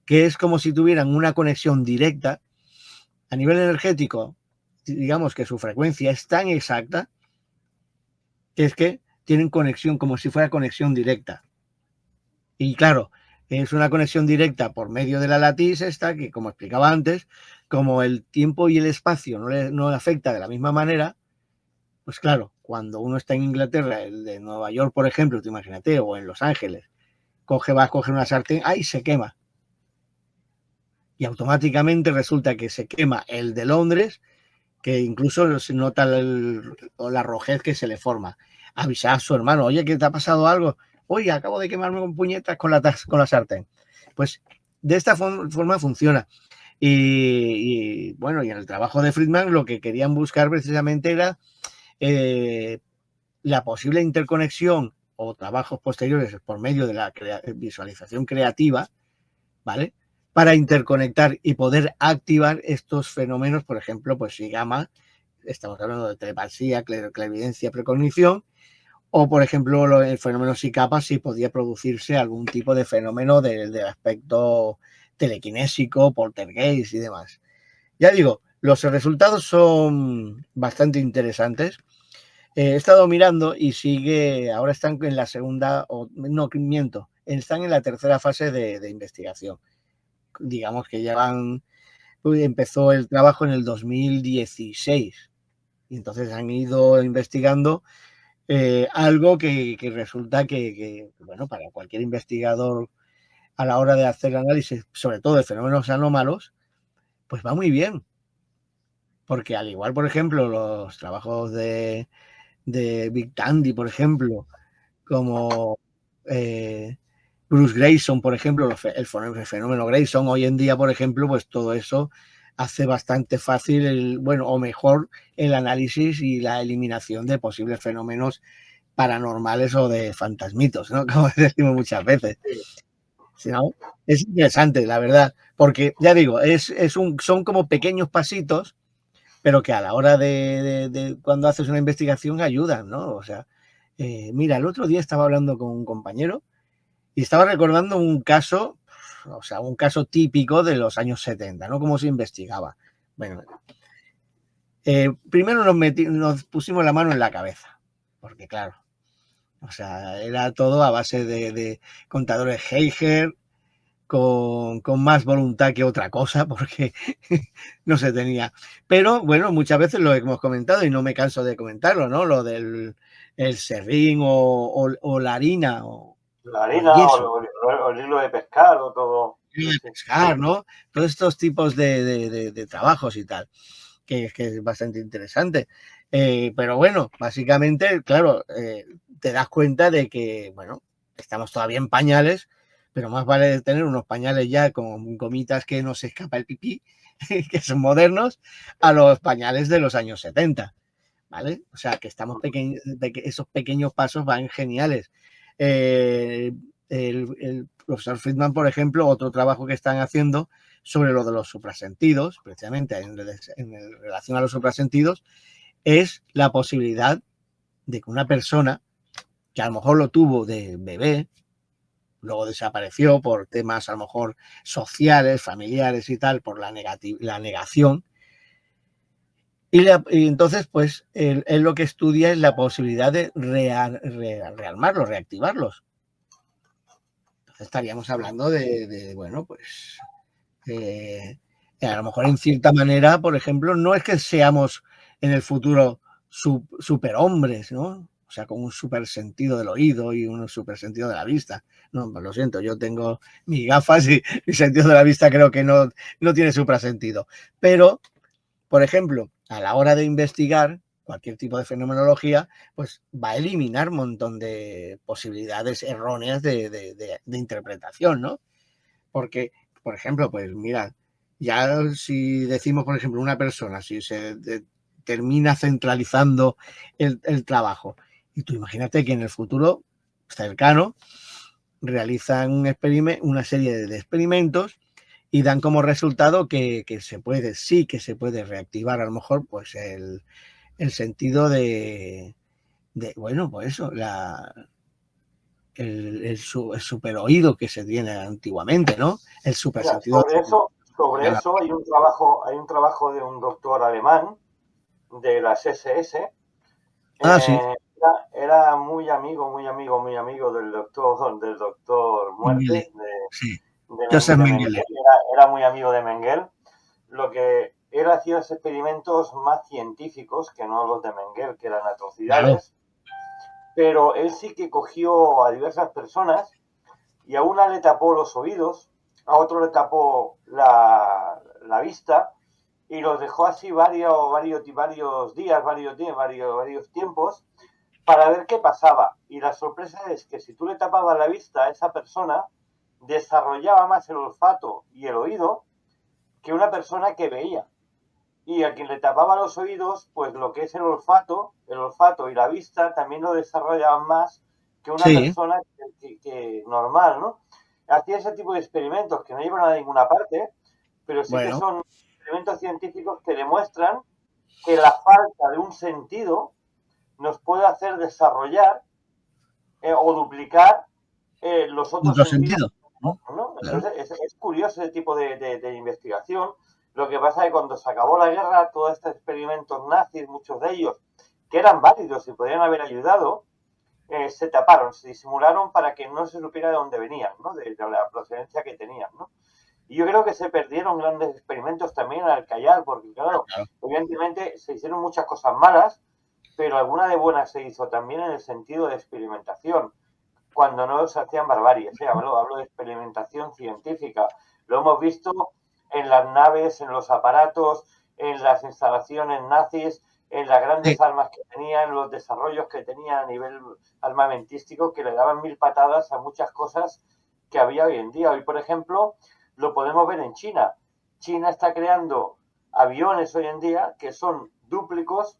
[SPEAKER 2] que es como si tuvieran una conexión directa a nivel energético. Digamos que su frecuencia es tan exacta que es que tienen conexión como si fuera conexión directa. Y claro, es una conexión directa por medio de la lattice esta, que como explicaba antes, como el tiempo y el espacio no le afecta de la misma manera, pues claro, cuando uno está en Inglaterra, el de Nueva York, por ejemplo, te imagínate, o en Los Ángeles, va a coger una sartén, ¡ay! Se quema. Y automáticamente resulta que se quema el de Londres, que incluso se nota la rojez que se le forma. Avisar a su hermano, oye, ¿qué te ha pasado algo? Oye, acabo de quemarme con puñetas con la sartén. Pues de esta forma funciona. Y bueno, y en el trabajo de Friedman lo que querían buscar precisamente era la posible interconexión o trabajos posteriores por medio de la visualización creativa, ¿vale? Para interconectar y poder activar estos fenómenos, por ejemplo, pues si gamma, estamos hablando de telepatía, clarividencia, precognición, o por ejemplo el fenómeno SICAPA, si podía producirse algún tipo de fenómeno del aspecto telequinésico, poltergeist y demás. Ya digo, los resultados son bastante interesantes. He estado mirando y ahora están en la segunda, no, miento, están en la tercera fase de investigación. Digamos que empezó el trabajo en el 2016 y entonces han ido investigando algo que resulta que, bueno, para cualquier investigador a la hora de hacer análisis, sobre todo de fenómenos anómalos, pues va muy bien. Porque al igual, por ejemplo, los trabajos de Big Tandy, por ejemplo, como Bruce Grayson, por ejemplo, el fenómeno Grayson, hoy en día, por ejemplo, pues todo eso hace bastante fácil, o mejor, el análisis y la eliminación de posibles fenómenos paranormales o de fantasmitos, ¿no? Como decimos muchas veces. ¿No? Es interesante, la verdad, porque ya digo, son como pequeños pasitos, pero que a la hora de cuando haces una investigación ayudan, ¿no? O sea, mira, el otro día estaba hablando con un compañero y estaba recordando un caso, o sea, un caso típico de los años 70, ¿no? Cómo se investigaba. Bueno, primero nos pusimos la mano en la cabeza, porque claro, o sea, era todo a base de contadores Geiger, con más voluntad que otra cosa, porque no se tenía. Pero bueno, muchas veces lo hemos comentado y no me canso de comentarlo, ¿no? Lo del el serrín o la harina.
[SPEAKER 1] La harina o el hilo de pescar o todo.
[SPEAKER 2] De pescar, ¿no? Todos estos tipos de trabajos y tal, que es bastante interesante. Pero bueno, básicamente, claro, te das cuenta de que, bueno, estamos todavía en pañales, pero más vale tener unos pañales ya con gomitas que no se escapa el pipí, que son modernos, a los pañales de los años 70, ¿vale? O sea, que esos pequeños pasos van geniales. El profesor Friedman, por ejemplo, otro trabajo que están haciendo sobre lo de los suprasentidos, precisamente en relación a los suprasentidos, es la posibilidad de que una persona que a lo mejor lo tuvo de bebé, luego desapareció por temas a lo mejor sociales, familiares y tal, por la negación. Y entonces, pues, él lo que estudia es la posibilidad de rearmarlos, reactivarlos. Entonces estaríamos hablando bueno, pues, a lo mejor en cierta manera, por ejemplo, no es que seamos en el futuro superhombres, ¿no? O sea, con un super sentido del oído y un super sentido de la vista. No, pues lo siento, yo tengo mis gafas y mi sentido de la vista creo que no tiene suprasentido. Pero, por ejemplo, a la hora de investigar cualquier tipo de fenomenología, pues va a eliminar un montón de posibilidades erróneas de interpretación, ¿no? Porque, por ejemplo, pues mira, ya si decimos, por ejemplo, una persona, si se termina centralizando el trabajo, y tú imagínate que en el futuro cercano realizan una serie de experimentos y dan como resultado que se puede, sí que se puede reactivar a lo mejor pues el sentido bueno, pues eso, el super oído que se tiene antiguamente, ¿no? El super
[SPEAKER 1] Mira,
[SPEAKER 2] sentido.
[SPEAKER 1] sobre eso hay un trabajo de un doctor alemán de las SS.
[SPEAKER 2] Ah, sí,
[SPEAKER 1] Era muy amigo, muy amigo, muy amigo del doctor
[SPEAKER 2] Mengele,
[SPEAKER 1] Muerte,
[SPEAKER 2] sí, Joseph
[SPEAKER 1] de
[SPEAKER 2] Mengele.
[SPEAKER 1] Mengele. Era muy amigo de Mengele. Lo que él hacía los experimentos más científicos que no los de Mengele, que eran
[SPEAKER 2] Claro,
[SPEAKER 1] atrocidades, pero él sí que cogió a diversas personas y a una le tapó los oídos, a otro le tapó la vista y los dejó así varios tiempos para ver qué pasaba. Y la sorpresa es que si tú le tapabas la vista a esa persona, desarrollaba más el olfato y el oído que una persona que veía. Y a quien le tapaba los oídos, pues lo que es el olfato y la vista también lo desarrollaban más que una
[SPEAKER 2] sí,
[SPEAKER 1] persona que normal, ¿no? Hacía ese tipo de experimentos que no llevan a ninguna parte, pero sí que
[SPEAKER 2] bueno,
[SPEAKER 1] son experimentos científicos que demuestran que la falta de un sentido nos puede hacer desarrollar o duplicar los otros
[SPEAKER 2] otro
[SPEAKER 1] sentidos,
[SPEAKER 2] sentido, ¿no?
[SPEAKER 1] ¿no?
[SPEAKER 2] Claro,
[SPEAKER 1] Entonces es curioso ese tipo de investigación. Lo que pasa es que cuando se acabó la guerra, todos estos experimentos nazis, muchos de ellos, que eran válidos y podrían haber ayudado, se taparon, se disimularon para que no se supiera de dónde venían, ¿no? De la procedencia que tenían, ¿no? Y yo creo que se perdieron grandes experimentos también al callar, porque claro,
[SPEAKER 2] claro.
[SPEAKER 1] evidentemente se hicieron muchas cosas malas, pero alguna de buenas se hizo también en el sentido de experimentación, cuando no se hacían barbaries, ¿eh? Hablo de experimentación científica. Lo hemos visto en las naves, en los aparatos, en las instalaciones nazis, en las
[SPEAKER 2] Sí,
[SPEAKER 1] grandes armas que tenían, los desarrollos que tenían a nivel armamentístico, que le daban mil patadas a muchas cosas que había hoy en día. Hoy, por ejemplo, lo podemos ver en China. China está creando aviones hoy en día que son dúplicos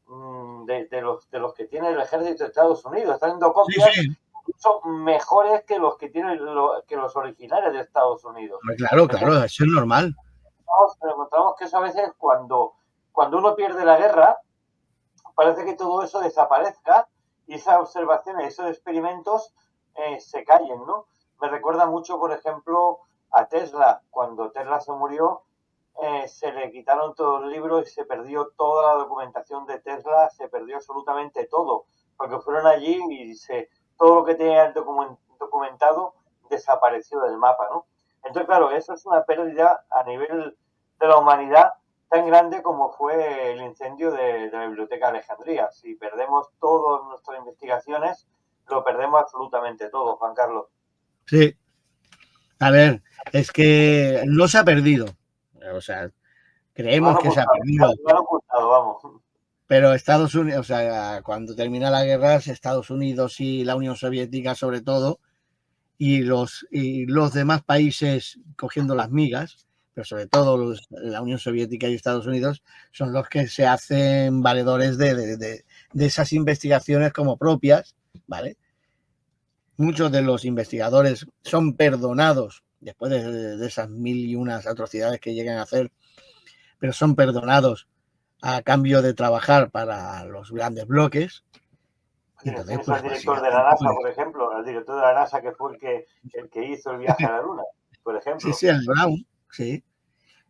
[SPEAKER 1] de los que tiene el ejército de Estados Unidos. Están haciendo
[SPEAKER 2] sí,
[SPEAKER 1] copias
[SPEAKER 2] sí.
[SPEAKER 1] son mejores que los que tienen que los originales de Estados Unidos.
[SPEAKER 2] Hombre, claro,
[SPEAKER 1] Entonces,
[SPEAKER 2] claro, eso es normal.
[SPEAKER 1] encontramos que eso a veces cuando uno pierde la guerra, parece que todo eso desaparezca y esas observaciones, esos experimentos se callen, ¿no? Me recuerda mucho, por ejemplo, a Tesla. Cuando Tesla se murió, se le quitaron todos los libros y se perdió toda la documentación de Tesla, se perdió absolutamente todo, porque fueron allí y todo lo que tenían documentado desapareció del mapa, ¿no? Entonces, claro, eso es una pérdida a nivel de la humanidad tan grande como fue el incendio de la Biblioteca de Alejandría. Si perdemos todas nuestras investigaciones, lo perdemos absolutamente todo, Juan Carlos.
[SPEAKER 2] Sí, a ver, es que no se ha perdido. O sea,
[SPEAKER 1] Lo han
[SPEAKER 2] creemos que se ha
[SPEAKER 1] ocultado,
[SPEAKER 2] perdido,
[SPEAKER 1] lo han ocultado, vamos.
[SPEAKER 2] pero Estados Unidos, o sea, cuando termina la guerra, Estados Unidos y la Unión Soviética sobre todo, y los demás países cogiendo las migas, pero sobre todo la Unión Soviética y Estados Unidos, son los que se hacen valedores de esas investigaciones como propias, ¿vale? Muchos de los investigadores son perdonados después de esas mil y unas atrocidades que llegan a hacer, pero son perdonados a cambio de trabajar para los grandes bloques. Y entonces,
[SPEAKER 1] Tienes
[SPEAKER 2] pues
[SPEAKER 1] al director de
[SPEAKER 2] básicamente,
[SPEAKER 1] la NASA,
[SPEAKER 2] pues,
[SPEAKER 1] por ejemplo, al director de la NASA que fue el que hizo el viaje a la Luna, por
[SPEAKER 2] sí,
[SPEAKER 1] ejemplo.
[SPEAKER 2] sí, el Brown, sí,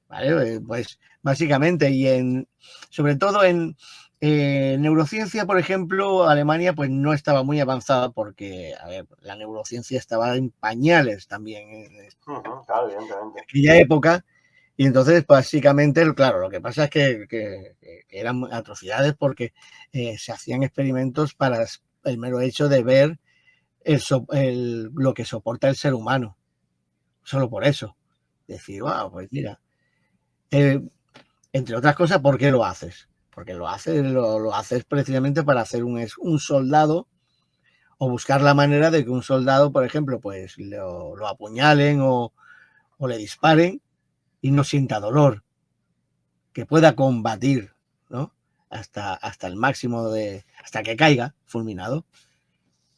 [SPEAKER 2] ¿vale? Pues básicamente, sobre todo en neurociencia, por ejemplo, Alemania pues no estaba muy avanzada porque, a ver, la neurociencia estaba en pañales también en
[SPEAKER 1] Claro, evidentemente.
[SPEAKER 2] aquella época. Y entonces, básicamente, claro, lo que pasa es que eran atrocidades porque se hacían experimentos para el mero hecho de ver lo que soporta el ser humano. Solo por eso. Decir, wow, pues mira, eh, entre otras cosas, ¿por qué lo haces? Porque lo haces precisamente para hacer un soldado o buscar la manera de que un soldado, por ejemplo, pues lo apuñalen o le disparen y no sienta dolor, que pueda combatir, ¿no? Hasta el máximo hasta que caiga fulminado.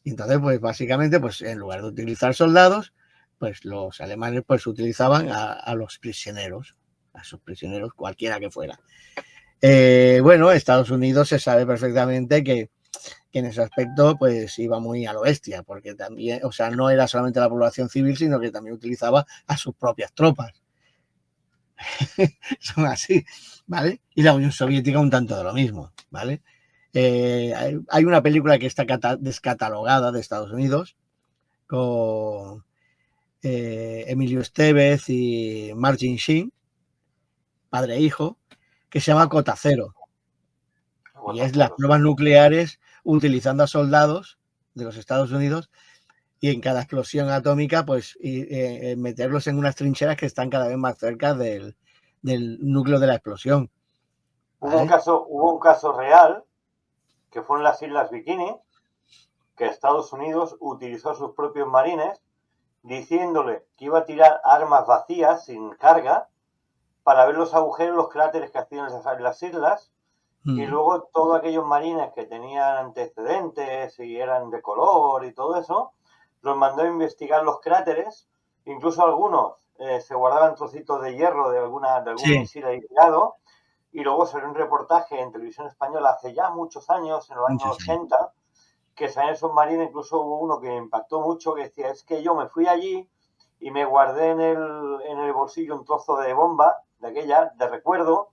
[SPEAKER 2] Y entonces, pues básicamente, pues en lugar de utilizar soldados, pues los alemanes pues utilizaban a los prisioneros, a sus prisioneros, cualquiera que fuera. Bueno, Estados Unidos se sabe perfectamente que en ese aspecto pues iba muy a lo bestia, porque también, o sea, no era solamente la población civil, sino que también utilizaba a sus propias tropas. Son así, ¿vale? Y la Unión Soviética un tanto de lo mismo, ¿vale? Hay una película que está descatalogada de Estados Unidos con Emilio Estevez y Martin Sheen, padre e hijo, que se llama Cota Cero. Y es las pruebas nucleares utilizando a soldados de los Estados Unidos y en cada explosión atómica, pues meterlos en unas trincheras que están cada vez más cerca del núcleo de la explosión.
[SPEAKER 1] ¿Vale? Hubo un caso real que fue en las Islas Bikini, que Estados Unidos utilizó a sus propios marines diciéndole que iba a tirar armas vacías, sin carga, para ver los agujeros, los cráteres que hacían en las islas, y luego todos aquellos marines que tenían antecedentes y eran de color y todo eso, los mandó a investigar los cráteres, incluso algunos se guardaban trocitos de hierro de algún misil ahí tirado, y luego salió un reportaje en televisión española hace ya muchos años, en los años 80, que salían esos marines, incluso hubo uno que me impactó mucho, que decía, es que yo me fui allí y me guardé en el bolsillo un trozo de bomba, de aquella, de recuerdo,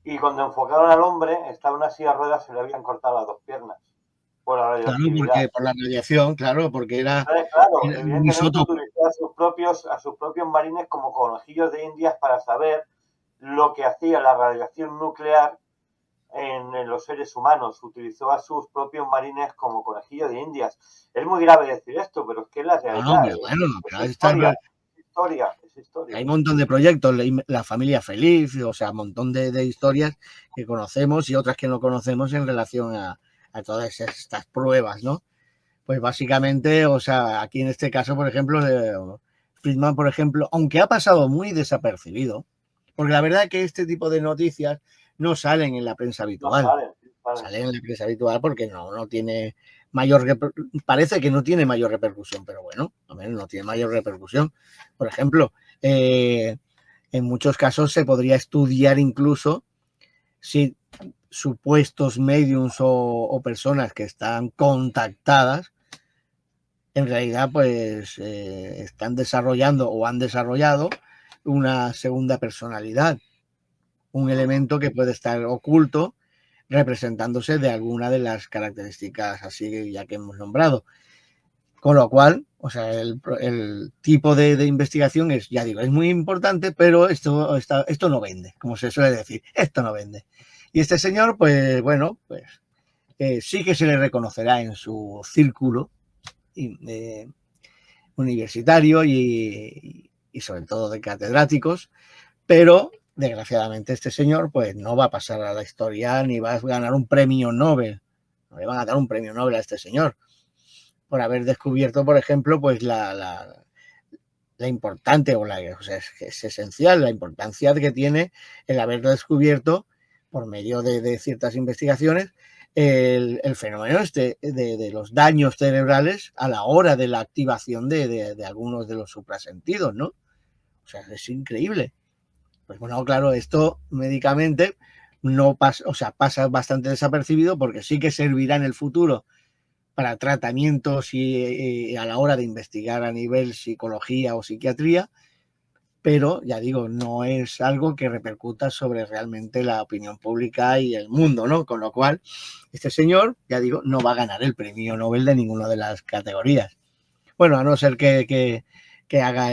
[SPEAKER 1] y cuando enfocaron al hombre, estaba en una silla de ruedas, se le habían cortado las dos piernas por la radioactividad.
[SPEAKER 2] Claro, porque por la radiación, claro, porque era...
[SPEAKER 1] Entonces, claro, evidentemente utilizó a sus propios marines como conejillos de indias para saber lo que hacía la radiación nuclear en los seres humanos. Utilizó a sus propios marines como conejillos de indias. Es muy grave decir esto, pero es que es la realidad.
[SPEAKER 2] No, pero bueno,
[SPEAKER 1] es historia.
[SPEAKER 2] Hay un montón de proyectos, La familia feliz, o sea, un montón de historias que conocemos y otras que no conocemos en relación a todas estas pruebas, ¿no? Pues básicamente, o sea, aquí en este caso, por ejemplo, Friedman, por ejemplo, aunque ha pasado muy desapercibido, porque la verdad es que este tipo de noticias no salen en la prensa habitual. Salen en la prensa habitual porque no tiene mayor, parece que no tiene mayor repercusión, pero bueno, no tiene mayor repercusión. Por ejemplo, en muchos casos se podría estudiar incluso si supuestos mediums o personas que están contactadas en realidad pues están desarrollando o han desarrollado una segunda personalidad, un elemento que puede estar oculto representándose de alguna de las características así ya que hemos nombrado. Con lo cual, o sea, el tipo de investigación es, ya digo, es muy importante, pero esto no vende, como se suele decir, esto no vende. Y este señor, pues bueno, pues sí que se le reconocerá en su círculo universitario y sobre todo de catedráticos, pero desgraciadamente este señor pues no va a pasar a la historia ni va a ganar un premio Nobel. No le van a dar un premio Nobel a este señor por haber descubierto, por ejemplo, pues la importante, o sea, es esencial la importancia que tiene el haberlo descubierto por medio de ciertas investigaciones, el fenómeno de los daños cerebrales a la hora de la activación de algunos de los suprasentidos, ¿no? O sea, es increíble. Pues bueno, claro, esto médicamente no pasa, o sea, pasa bastante desapercibido porque sí que servirá en el futuro para tratamientos y a la hora de investigar a nivel psicología o psiquiatría, pero ya digo, no es algo que repercuta sobre realmente la opinión pública y el mundo, ¿no? Con lo cual, este señor, ya digo, no va a ganar el premio Nobel de ninguna de las categorías. Bueno, a no ser que haga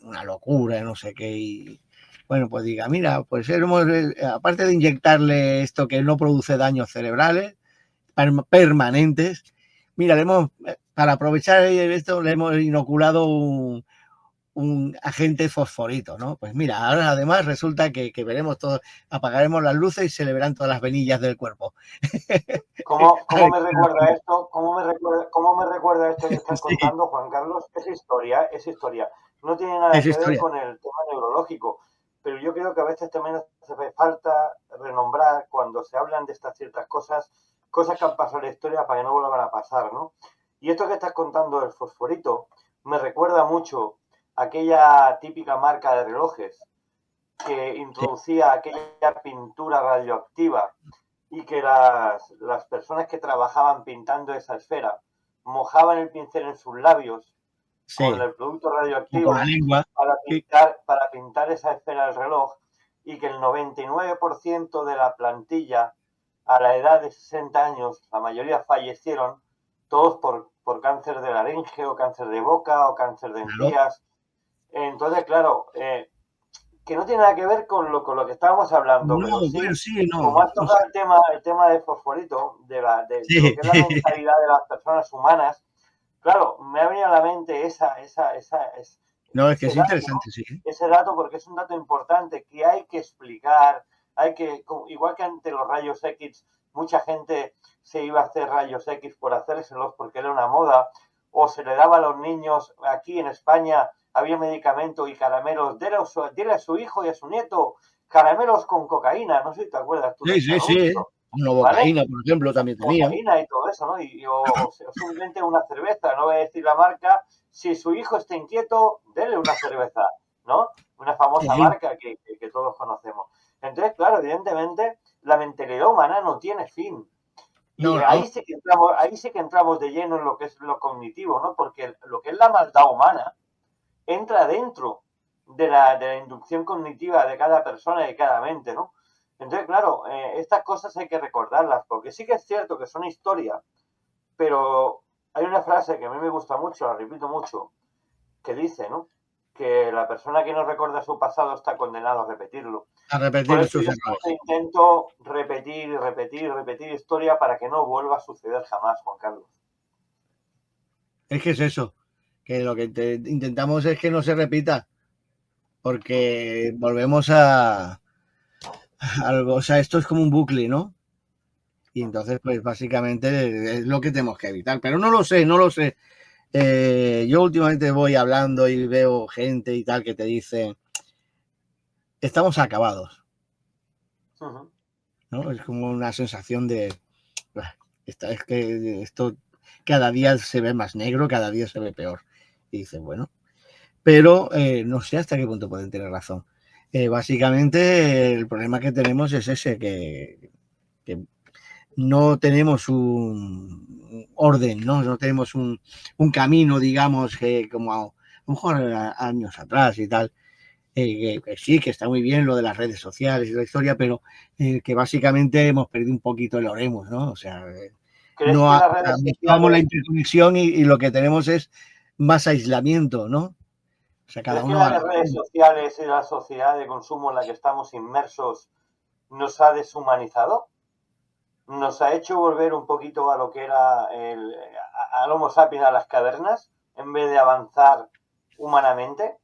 [SPEAKER 2] una locura, no sé qué, y bueno, pues diga, mira, pues aparte de inyectarle esto que no produce daños cerebrales permanentes, mira, para aprovechar esto, le hemos inoculado un agente fosforito, ¿no? Pues mira, ahora además resulta que veremos todo, apagaremos las luces y se le verán todas las venillas del cuerpo.
[SPEAKER 1] ¿Cómo me recuerda esto? ¿Cómo me recuerda esto que estás contando, Juan Carlos? Es historia. No tiene nada que ver con el tema neurológico, pero yo creo que a veces también hace falta renombrar cuando se hablan de estas ciertas cosas que han pasado en la historia para que no vuelvan a pasar, ¿no? Y esto que estás contando del fosforito, me recuerda mucho a aquella típica marca de relojes que
[SPEAKER 2] sí,
[SPEAKER 1] introducía aquella pintura radioactiva y que las personas que trabajaban pintando esa esfera mojaban el pincel en sus labios con
[SPEAKER 2] sí,
[SPEAKER 1] el producto
[SPEAKER 2] o con la
[SPEAKER 1] radioactivo
[SPEAKER 2] lengua. Sí,
[SPEAKER 1] para pintar esa esfera del reloj y que el 99% de la plantilla a la edad de 60 años, la mayoría fallecieron, todos por cáncer de laringe o cáncer de boca o cáncer de
[SPEAKER 2] claro.
[SPEAKER 1] encías. Entonces, claro, que no tiene nada que ver con lo que estábamos hablando, pero
[SPEAKER 2] No, bueno,
[SPEAKER 1] sí,
[SPEAKER 2] sí, no,
[SPEAKER 1] como has
[SPEAKER 2] no sé.
[SPEAKER 1] tocado el tema de fosforito, de lo
[SPEAKER 2] Sí.
[SPEAKER 1] que es la mentalidad de las personas humanas, claro, me ha venido a la mente
[SPEAKER 2] No, es que
[SPEAKER 1] ese
[SPEAKER 2] es
[SPEAKER 1] dato,
[SPEAKER 2] interesante, sí.
[SPEAKER 1] ese dato porque es un dato importante que hay que explicar, igual que ante los rayos X, mucha gente se iba a hacer rayos X por hacérselos porque era una moda, o se le daba a los niños aquí en España, había medicamento y caramelos, dile a su hijo y a su nieto, caramelos con cocaína, no sé si te acuerdas tú de
[SPEAKER 2] Sí,
[SPEAKER 1] ese
[SPEAKER 2] sí, sí.
[SPEAKER 1] anuncio, ¿vale?
[SPEAKER 2] Novocaína, por ejemplo, también tenía.
[SPEAKER 1] Cocaína y todo eso, ¿no? O simplemente una cerveza, no voy a decir la marca, si su hijo está inquieto, dele una cerveza, ¿no? Una famosa
[SPEAKER 2] Sí.
[SPEAKER 1] marca que todos conocemos. Entonces, claro, evidentemente, la mentalidad humana no tiene fin. Y
[SPEAKER 2] No, no.
[SPEAKER 1] ahí sí que entramos de lleno en lo que es lo cognitivo, ¿no? Porque lo que es la maldad humana entra dentro de la inducción cognitiva de cada persona y de cada mente, ¿no? Entonces, claro, estas cosas hay que recordarlas, porque sí que es cierto que son historia, pero hay una frase que a mí me gusta mucho, la repito mucho, que dice, ¿no? Que la persona que no recuerda su pasado está condenada a repetirlo.
[SPEAKER 2] A
[SPEAKER 1] Por
[SPEAKER 2] repetir
[SPEAKER 1] eso
[SPEAKER 2] sus
[SPEAKER 1] yo
[SPEAKER 2] errores.
[SPEAKER 1] siempre intento repetir y repetir y repetir historia para que no vuelva a suceder jamás, Juan Carlos.
[SPEAKER 2] Es que es eso, que lo que intentamos es que no se repita, porque volvemos a algo, o sea, esto es como un bucle, ¿no? Y entonces, pues básicamente es lo que tenemos que evitar. Pero no lo sé, no lo sé. Yo últimamente voy hablando y veo gente y tal que te dice, estamos acabados,
[SPEAKER 1] Uh -huh.
[SPEAKER 2] ¿no? Es como una sensación de, es que esto cada día se ve más negro, cada día se ve peor. Y dices, bueno, pero no sé hasta qué punto pueden tener razón. Básicamente el problema que tenemos es ese, que no tenemos un orden, ¿no? No tenemos un camino, digamos, que como a lo mejor años atrás y tal, que sí, que está muy bien lo de las redes sociales y la historia, pero que básicamente hemos perdido un poquito el oremos, ¿no? O sea,
[SPEAKER 1] ¿Crees
[SPEAKER 2] no
[SPEAKER 1] que las redes
[SPEAKER 2] buscamos la
[SPEAKER 1] sociales
[SPEAKER 2] interconexión y lo que tenemos es más aislamiento, ¿no? O sea, cada
[SPEAKER 1] ¿Crees que
[SPEAKER 2] uno a
[SPEAKER 1] las
[SPEAKER 2] lo
[SPEAKER 1] redes
[SPEAKER 2] suyo.
[SPEAKER 1] sociales y la sociedad de consumo en la que estamos inmersos nos ha deshumanizado? ¿Nos ha hecho volver un poquito a lo que era al Homo sapiens, a las cavernas, en vez de avanzar humanamente?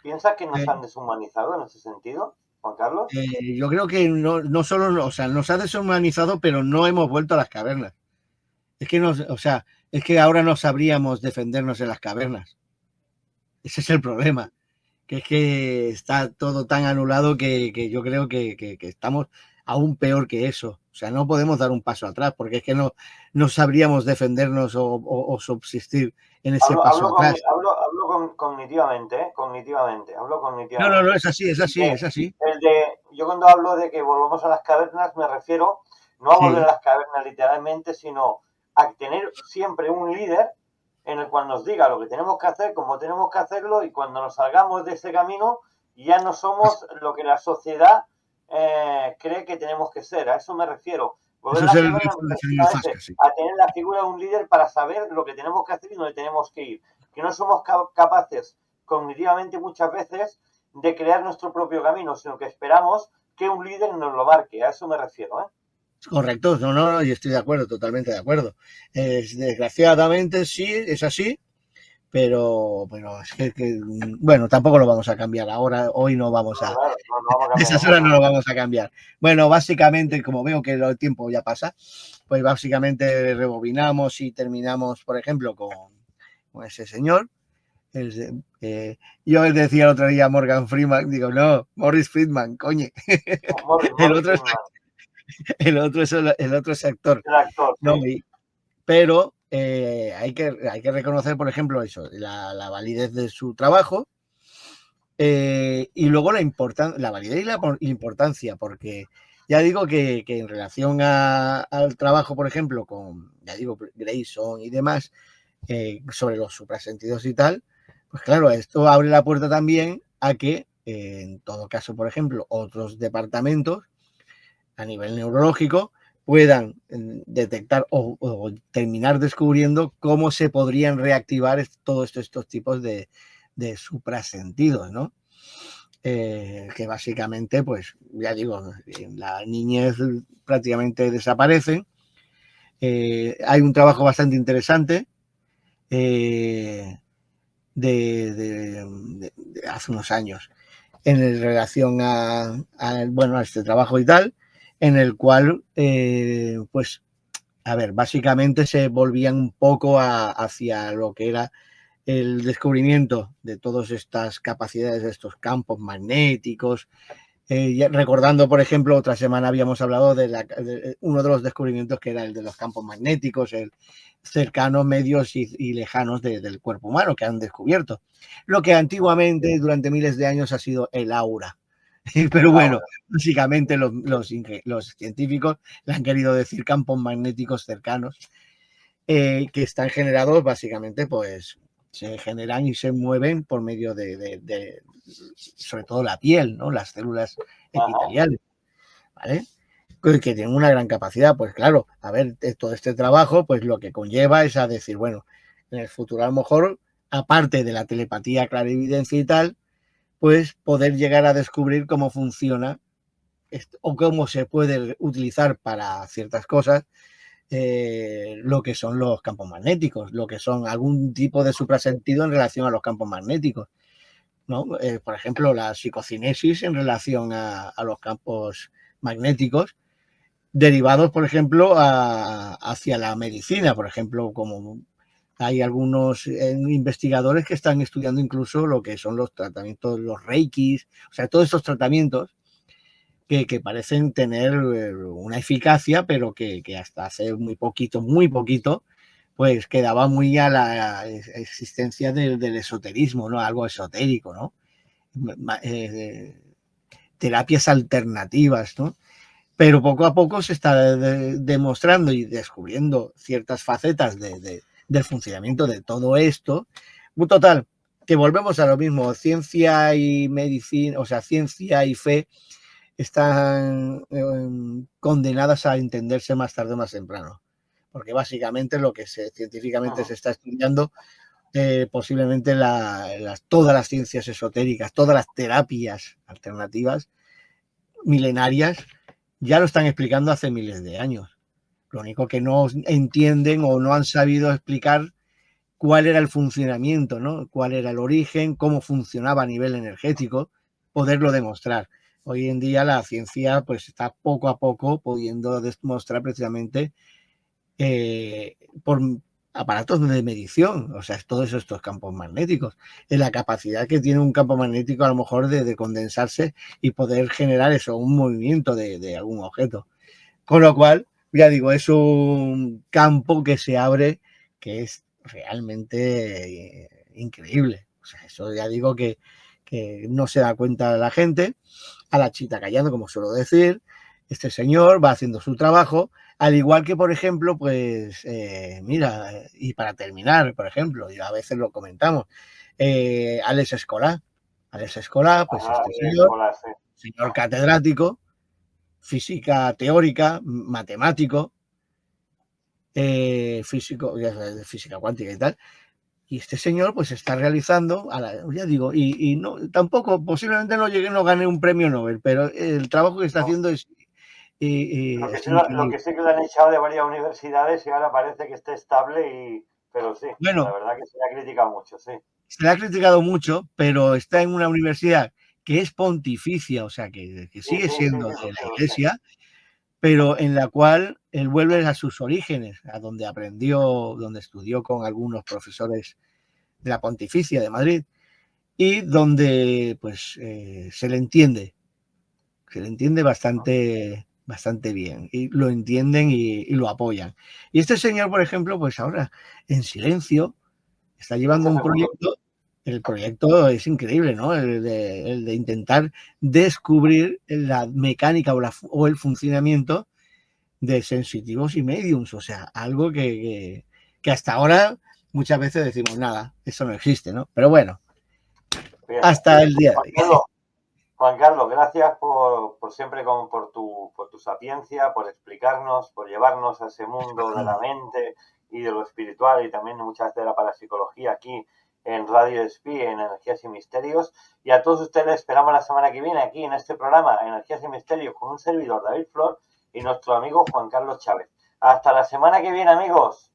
[SPEAKER 1] ¿Piensas que nos
[SPEAKER 2] Eh,
[SPEAKER 1] han deshumanizado en ese sentido, Juan Carlos?
[SPEAKER 2] yo creo que no solo, o sea, nos ha deshumanizado, pero no hemos vuelto a las cavernas. Es que o sea, es que ahora no sabríamos defendernos en las cavernas. Ese es el problema. Que es que está todo tan anulado que yo creo que estamos aún peor que eso. O sea, no podemos dar un paso atrás porque es que no sabríamos defendernos o subsistir en ese paso atrás.
[SPEAKER 1] Cognitivamente, ¿eh? Cognitivamente, hablo
[SPEAKER 2] No,
[SPEAKER 1] cognitivamente.
[SPEAKER 2] es así, es así, es así.
[SPEAKER 1] Yo cuando hablo de que volvamos a las cavernas me refiero no a volver a
[SPEAKER 2] Sí,
[SPEAKER 1] las cavernas literalmente, sino a tener siempre un líder en el cual nos diga lo que tenemos que hacer, cómo tenemos que hacerlo y cuando nos salgamos de ese camino ya no somos lo que la sociedad cree que tenemos que ser. A eso me refiero. Volver
[SPEAKER 2] eso
[SPEAKER 1] a
[SPEAKER 2] es
[SPEAKER 1] las
[SPEAKER 2] el
[SPEAKER 1] cavernas
[SPEAKER 2] grifo
[SPEAKER 1] me
[SPEAKER 2] del
[SPEAKER 1] refiero
[SPEAKER 2] señor
[SPEAKER 1] a,
[SPEAKER 2] Zasca, sí.
[SPEAKER 1] a tener la figura de un líder para saber lo que tenemos que hacer y dónde tenemos que ir. Que no somos capaces cognitivamente muchas veces de crear nuestro propio camino, sino que esperamos que un líder nos lo marque. A eso me refiero, ¿eh?
[SPEAKER 2] Correcto, no, y estoy de acuerdo, totalmente de acuerdo. Desgraciadamente sí, es así, pero es bueno, tampoco lo vamos a cambiar ahora, hoy no vamos
[SPEAKER 1] No,
[SPEAKER 2] a,
[SPEAKER 1] claro, no vamos a cambiar el
[SPEAKER 2] esas horas no
[SPEAKER 1] mundo.
[SPEAKER 2] lo vamos a cambiar. Bueno, básicamente, como veo que el tiempo ya pasa, pues básicamente rebobinamos y terminamos, por ejemplo, con ese señor. Yo decía el otro día Morgan Freeman, digo, no, Morris Friedman, coño. El
[SPEAKER 1] Morris
[SPEAKER 2] otro es,
[SPEAKER 1] Friedman,
[SPEAKER 2] el otro es actor.
[SPEAKER 1] el actor,
[SPEAKER 2] No,
[SPEAKER 1] sí.
[SPEAKER 2] pero hay que reconocer, por ejemplo, eso, la validez de su trabajo, y luego la validez y la importancia, porque ya digo que en relación al trabajo, por ejemplo, con, ya digo, Grayson y demás, sobre los suprasentidos y tal, pues claro, esto abre la puerta también a que, en todo caso, por ejemplo, otros departamentos a nivel neurológico puedan detectar o terminar descubriendo cómo se podrían reactivar todos estos tipos de suprasentidos, ¿no? Que básicamente, pues ya digo, en la niñez prácticamente desaparecen. Hay un trabajo bastante interesante de hace unos años en relación a este trabajo y tal, en el cual, pues, a ver, básicamente se volvían un poco hacia lo que era el descubrimiento de todas estas capacidades, de estos campos magnéticos. Recordando, por ejemplo, otra semana habíamos hablado de uno de los descubrimientos que era el de los campos magnéticos, el cercanos, medios y lejanos del cuerpo humano que han descubierto. Lo que antiguamente, durante miles de años, ha sido el aura. Pero bueno, básicamente los científicos le han querido decir campos magnéticos cercanos, que están generados básicamente, pues se generan y se mueven por medio de sobre todo la piel, ¿no? Las células epiteliales, ¿vale? Que tienen una gran capacidad. Pues claro, a ver, todo este trabajo, pues lo que conlleva es a decir, bueno, en el futuro a lo mejor, aparte de la telepatía, clarividencia y tal, pues poder llegar a descubrir cómo funciona o cómo se puede utilizar para ciertas cosas, lo que son los campos magnéticos, lo que son algún tipo de suprasentido en relación a los campos magnéticos, ¿no? Por ejemplo, la psicocinesis en relación a los campos magnéticos, derivados, por ejemplo, hacia la medicina, por ejemplo, como hay algunos investigadores que están estudiando incluso lo que son los tratamientos, los reikis, o sea, todos estos tratamientos que parecen tener una eficacia, pero que hasta hace muy poquito, pues quedaba muy a la existencia del esoterismo, ¿no? Algo esotérico, ¿no? Terapias alternativas, ¿no? Pero poco a poco se está demostrando y descubriendo ciertas facetas del funcionamiento de todo esto. Total, que volvemos a lo mismo, ciencia y medicina, o sea, ciencia y fe están condenadas a entenderse más tarde o más temprano, porque básicamente lo que científicamente se está estudiando, posiblemente todas las ciencias esotéricas, todas las terapias alternativas milenarias, ya lo están explicando hace miles de años. Lo único que no entienden o no han sabido explicar cuál era el funcionamiento, ¿no? Cuál era el origen, cómo funcionaba a nivel energético, poderlo demostrar. Hoy en día la ciencia pues está poco a poco pudiendo demostrar precisamente por aparatos de medición, o sea, todos estos campos magnéticos, en la capacidad que tiene un campo magnético a lo mejor de condensarse y poder generar eso, un movimiento de algún objeto. Con lo cual, ya digo, es un campo que se abre que es realmente increíble. O sea, eso ya digo que no se da cuenta la gente, a la chita callando, como suelo decir. Este señor va haciendo su trabajo, al igual que, por ejemplo, pues, mira, y para terminar, por ejemplo, y a veces lo comentamos, Alex Escolá. Alex Escolá, pues este señor catedrático, física teórica, matemático, físico, de física cuántica y tal. Y este señor pues está realizando, ya digo, y no, tampoco, posiblemente no gane un premio Nobel, pero el trabajo que está haciendo es
[SPEAKER 1] lo que sé que lo han echado de varias universidades y ahora parece que está estable, pero sí,
[SPEAKER 2] bueno,
[SPEAKER 1] la verdad que se le ha criticado mucho, sí.
[SPEAKER 2] Se le ha criticado mucho, pero está en una universidad que es pontificia, o sea, que sigue siendo de la Iglesia, pero en la cual él vuelve a sus orígenes, a donde aprendió, donde estudió con algunos profesores de la Pontificia de Madrid y donde pues se le entiende bastante bien y lo entienden y lo apoyan. Y este señor, por ejemplo, pues ahora en silencio está llevando un proyecto. El proyecto es increíble, ¿no? El de intentar descubrir la mecánica o el funcionamiento de sensitivos y mediums, o sea, algo que hasta ahora muchas veces decimos, nada, eso no existe, ¿no? Pero bueno,
[SPEAKER 1] Bien.
[SPEAKER 2] hasta el día de hoy.
[SPEAKER 1] Juan Carlos, gracias por siempre por tu sapiencia, por explicarnos, por llevarnos a ese mundo de la mente y de lo espiritual y también muchas veces de la parapsicología aquí en Radio Espí, en Energías y Misterios. Y a todos ustedes esperamos la semana que viene aquí en este programa Energías y Misterios con un servidor, David Flor, y nuestro amigo Juan Carlos Chávez. Hasta la semana que viene, amigos.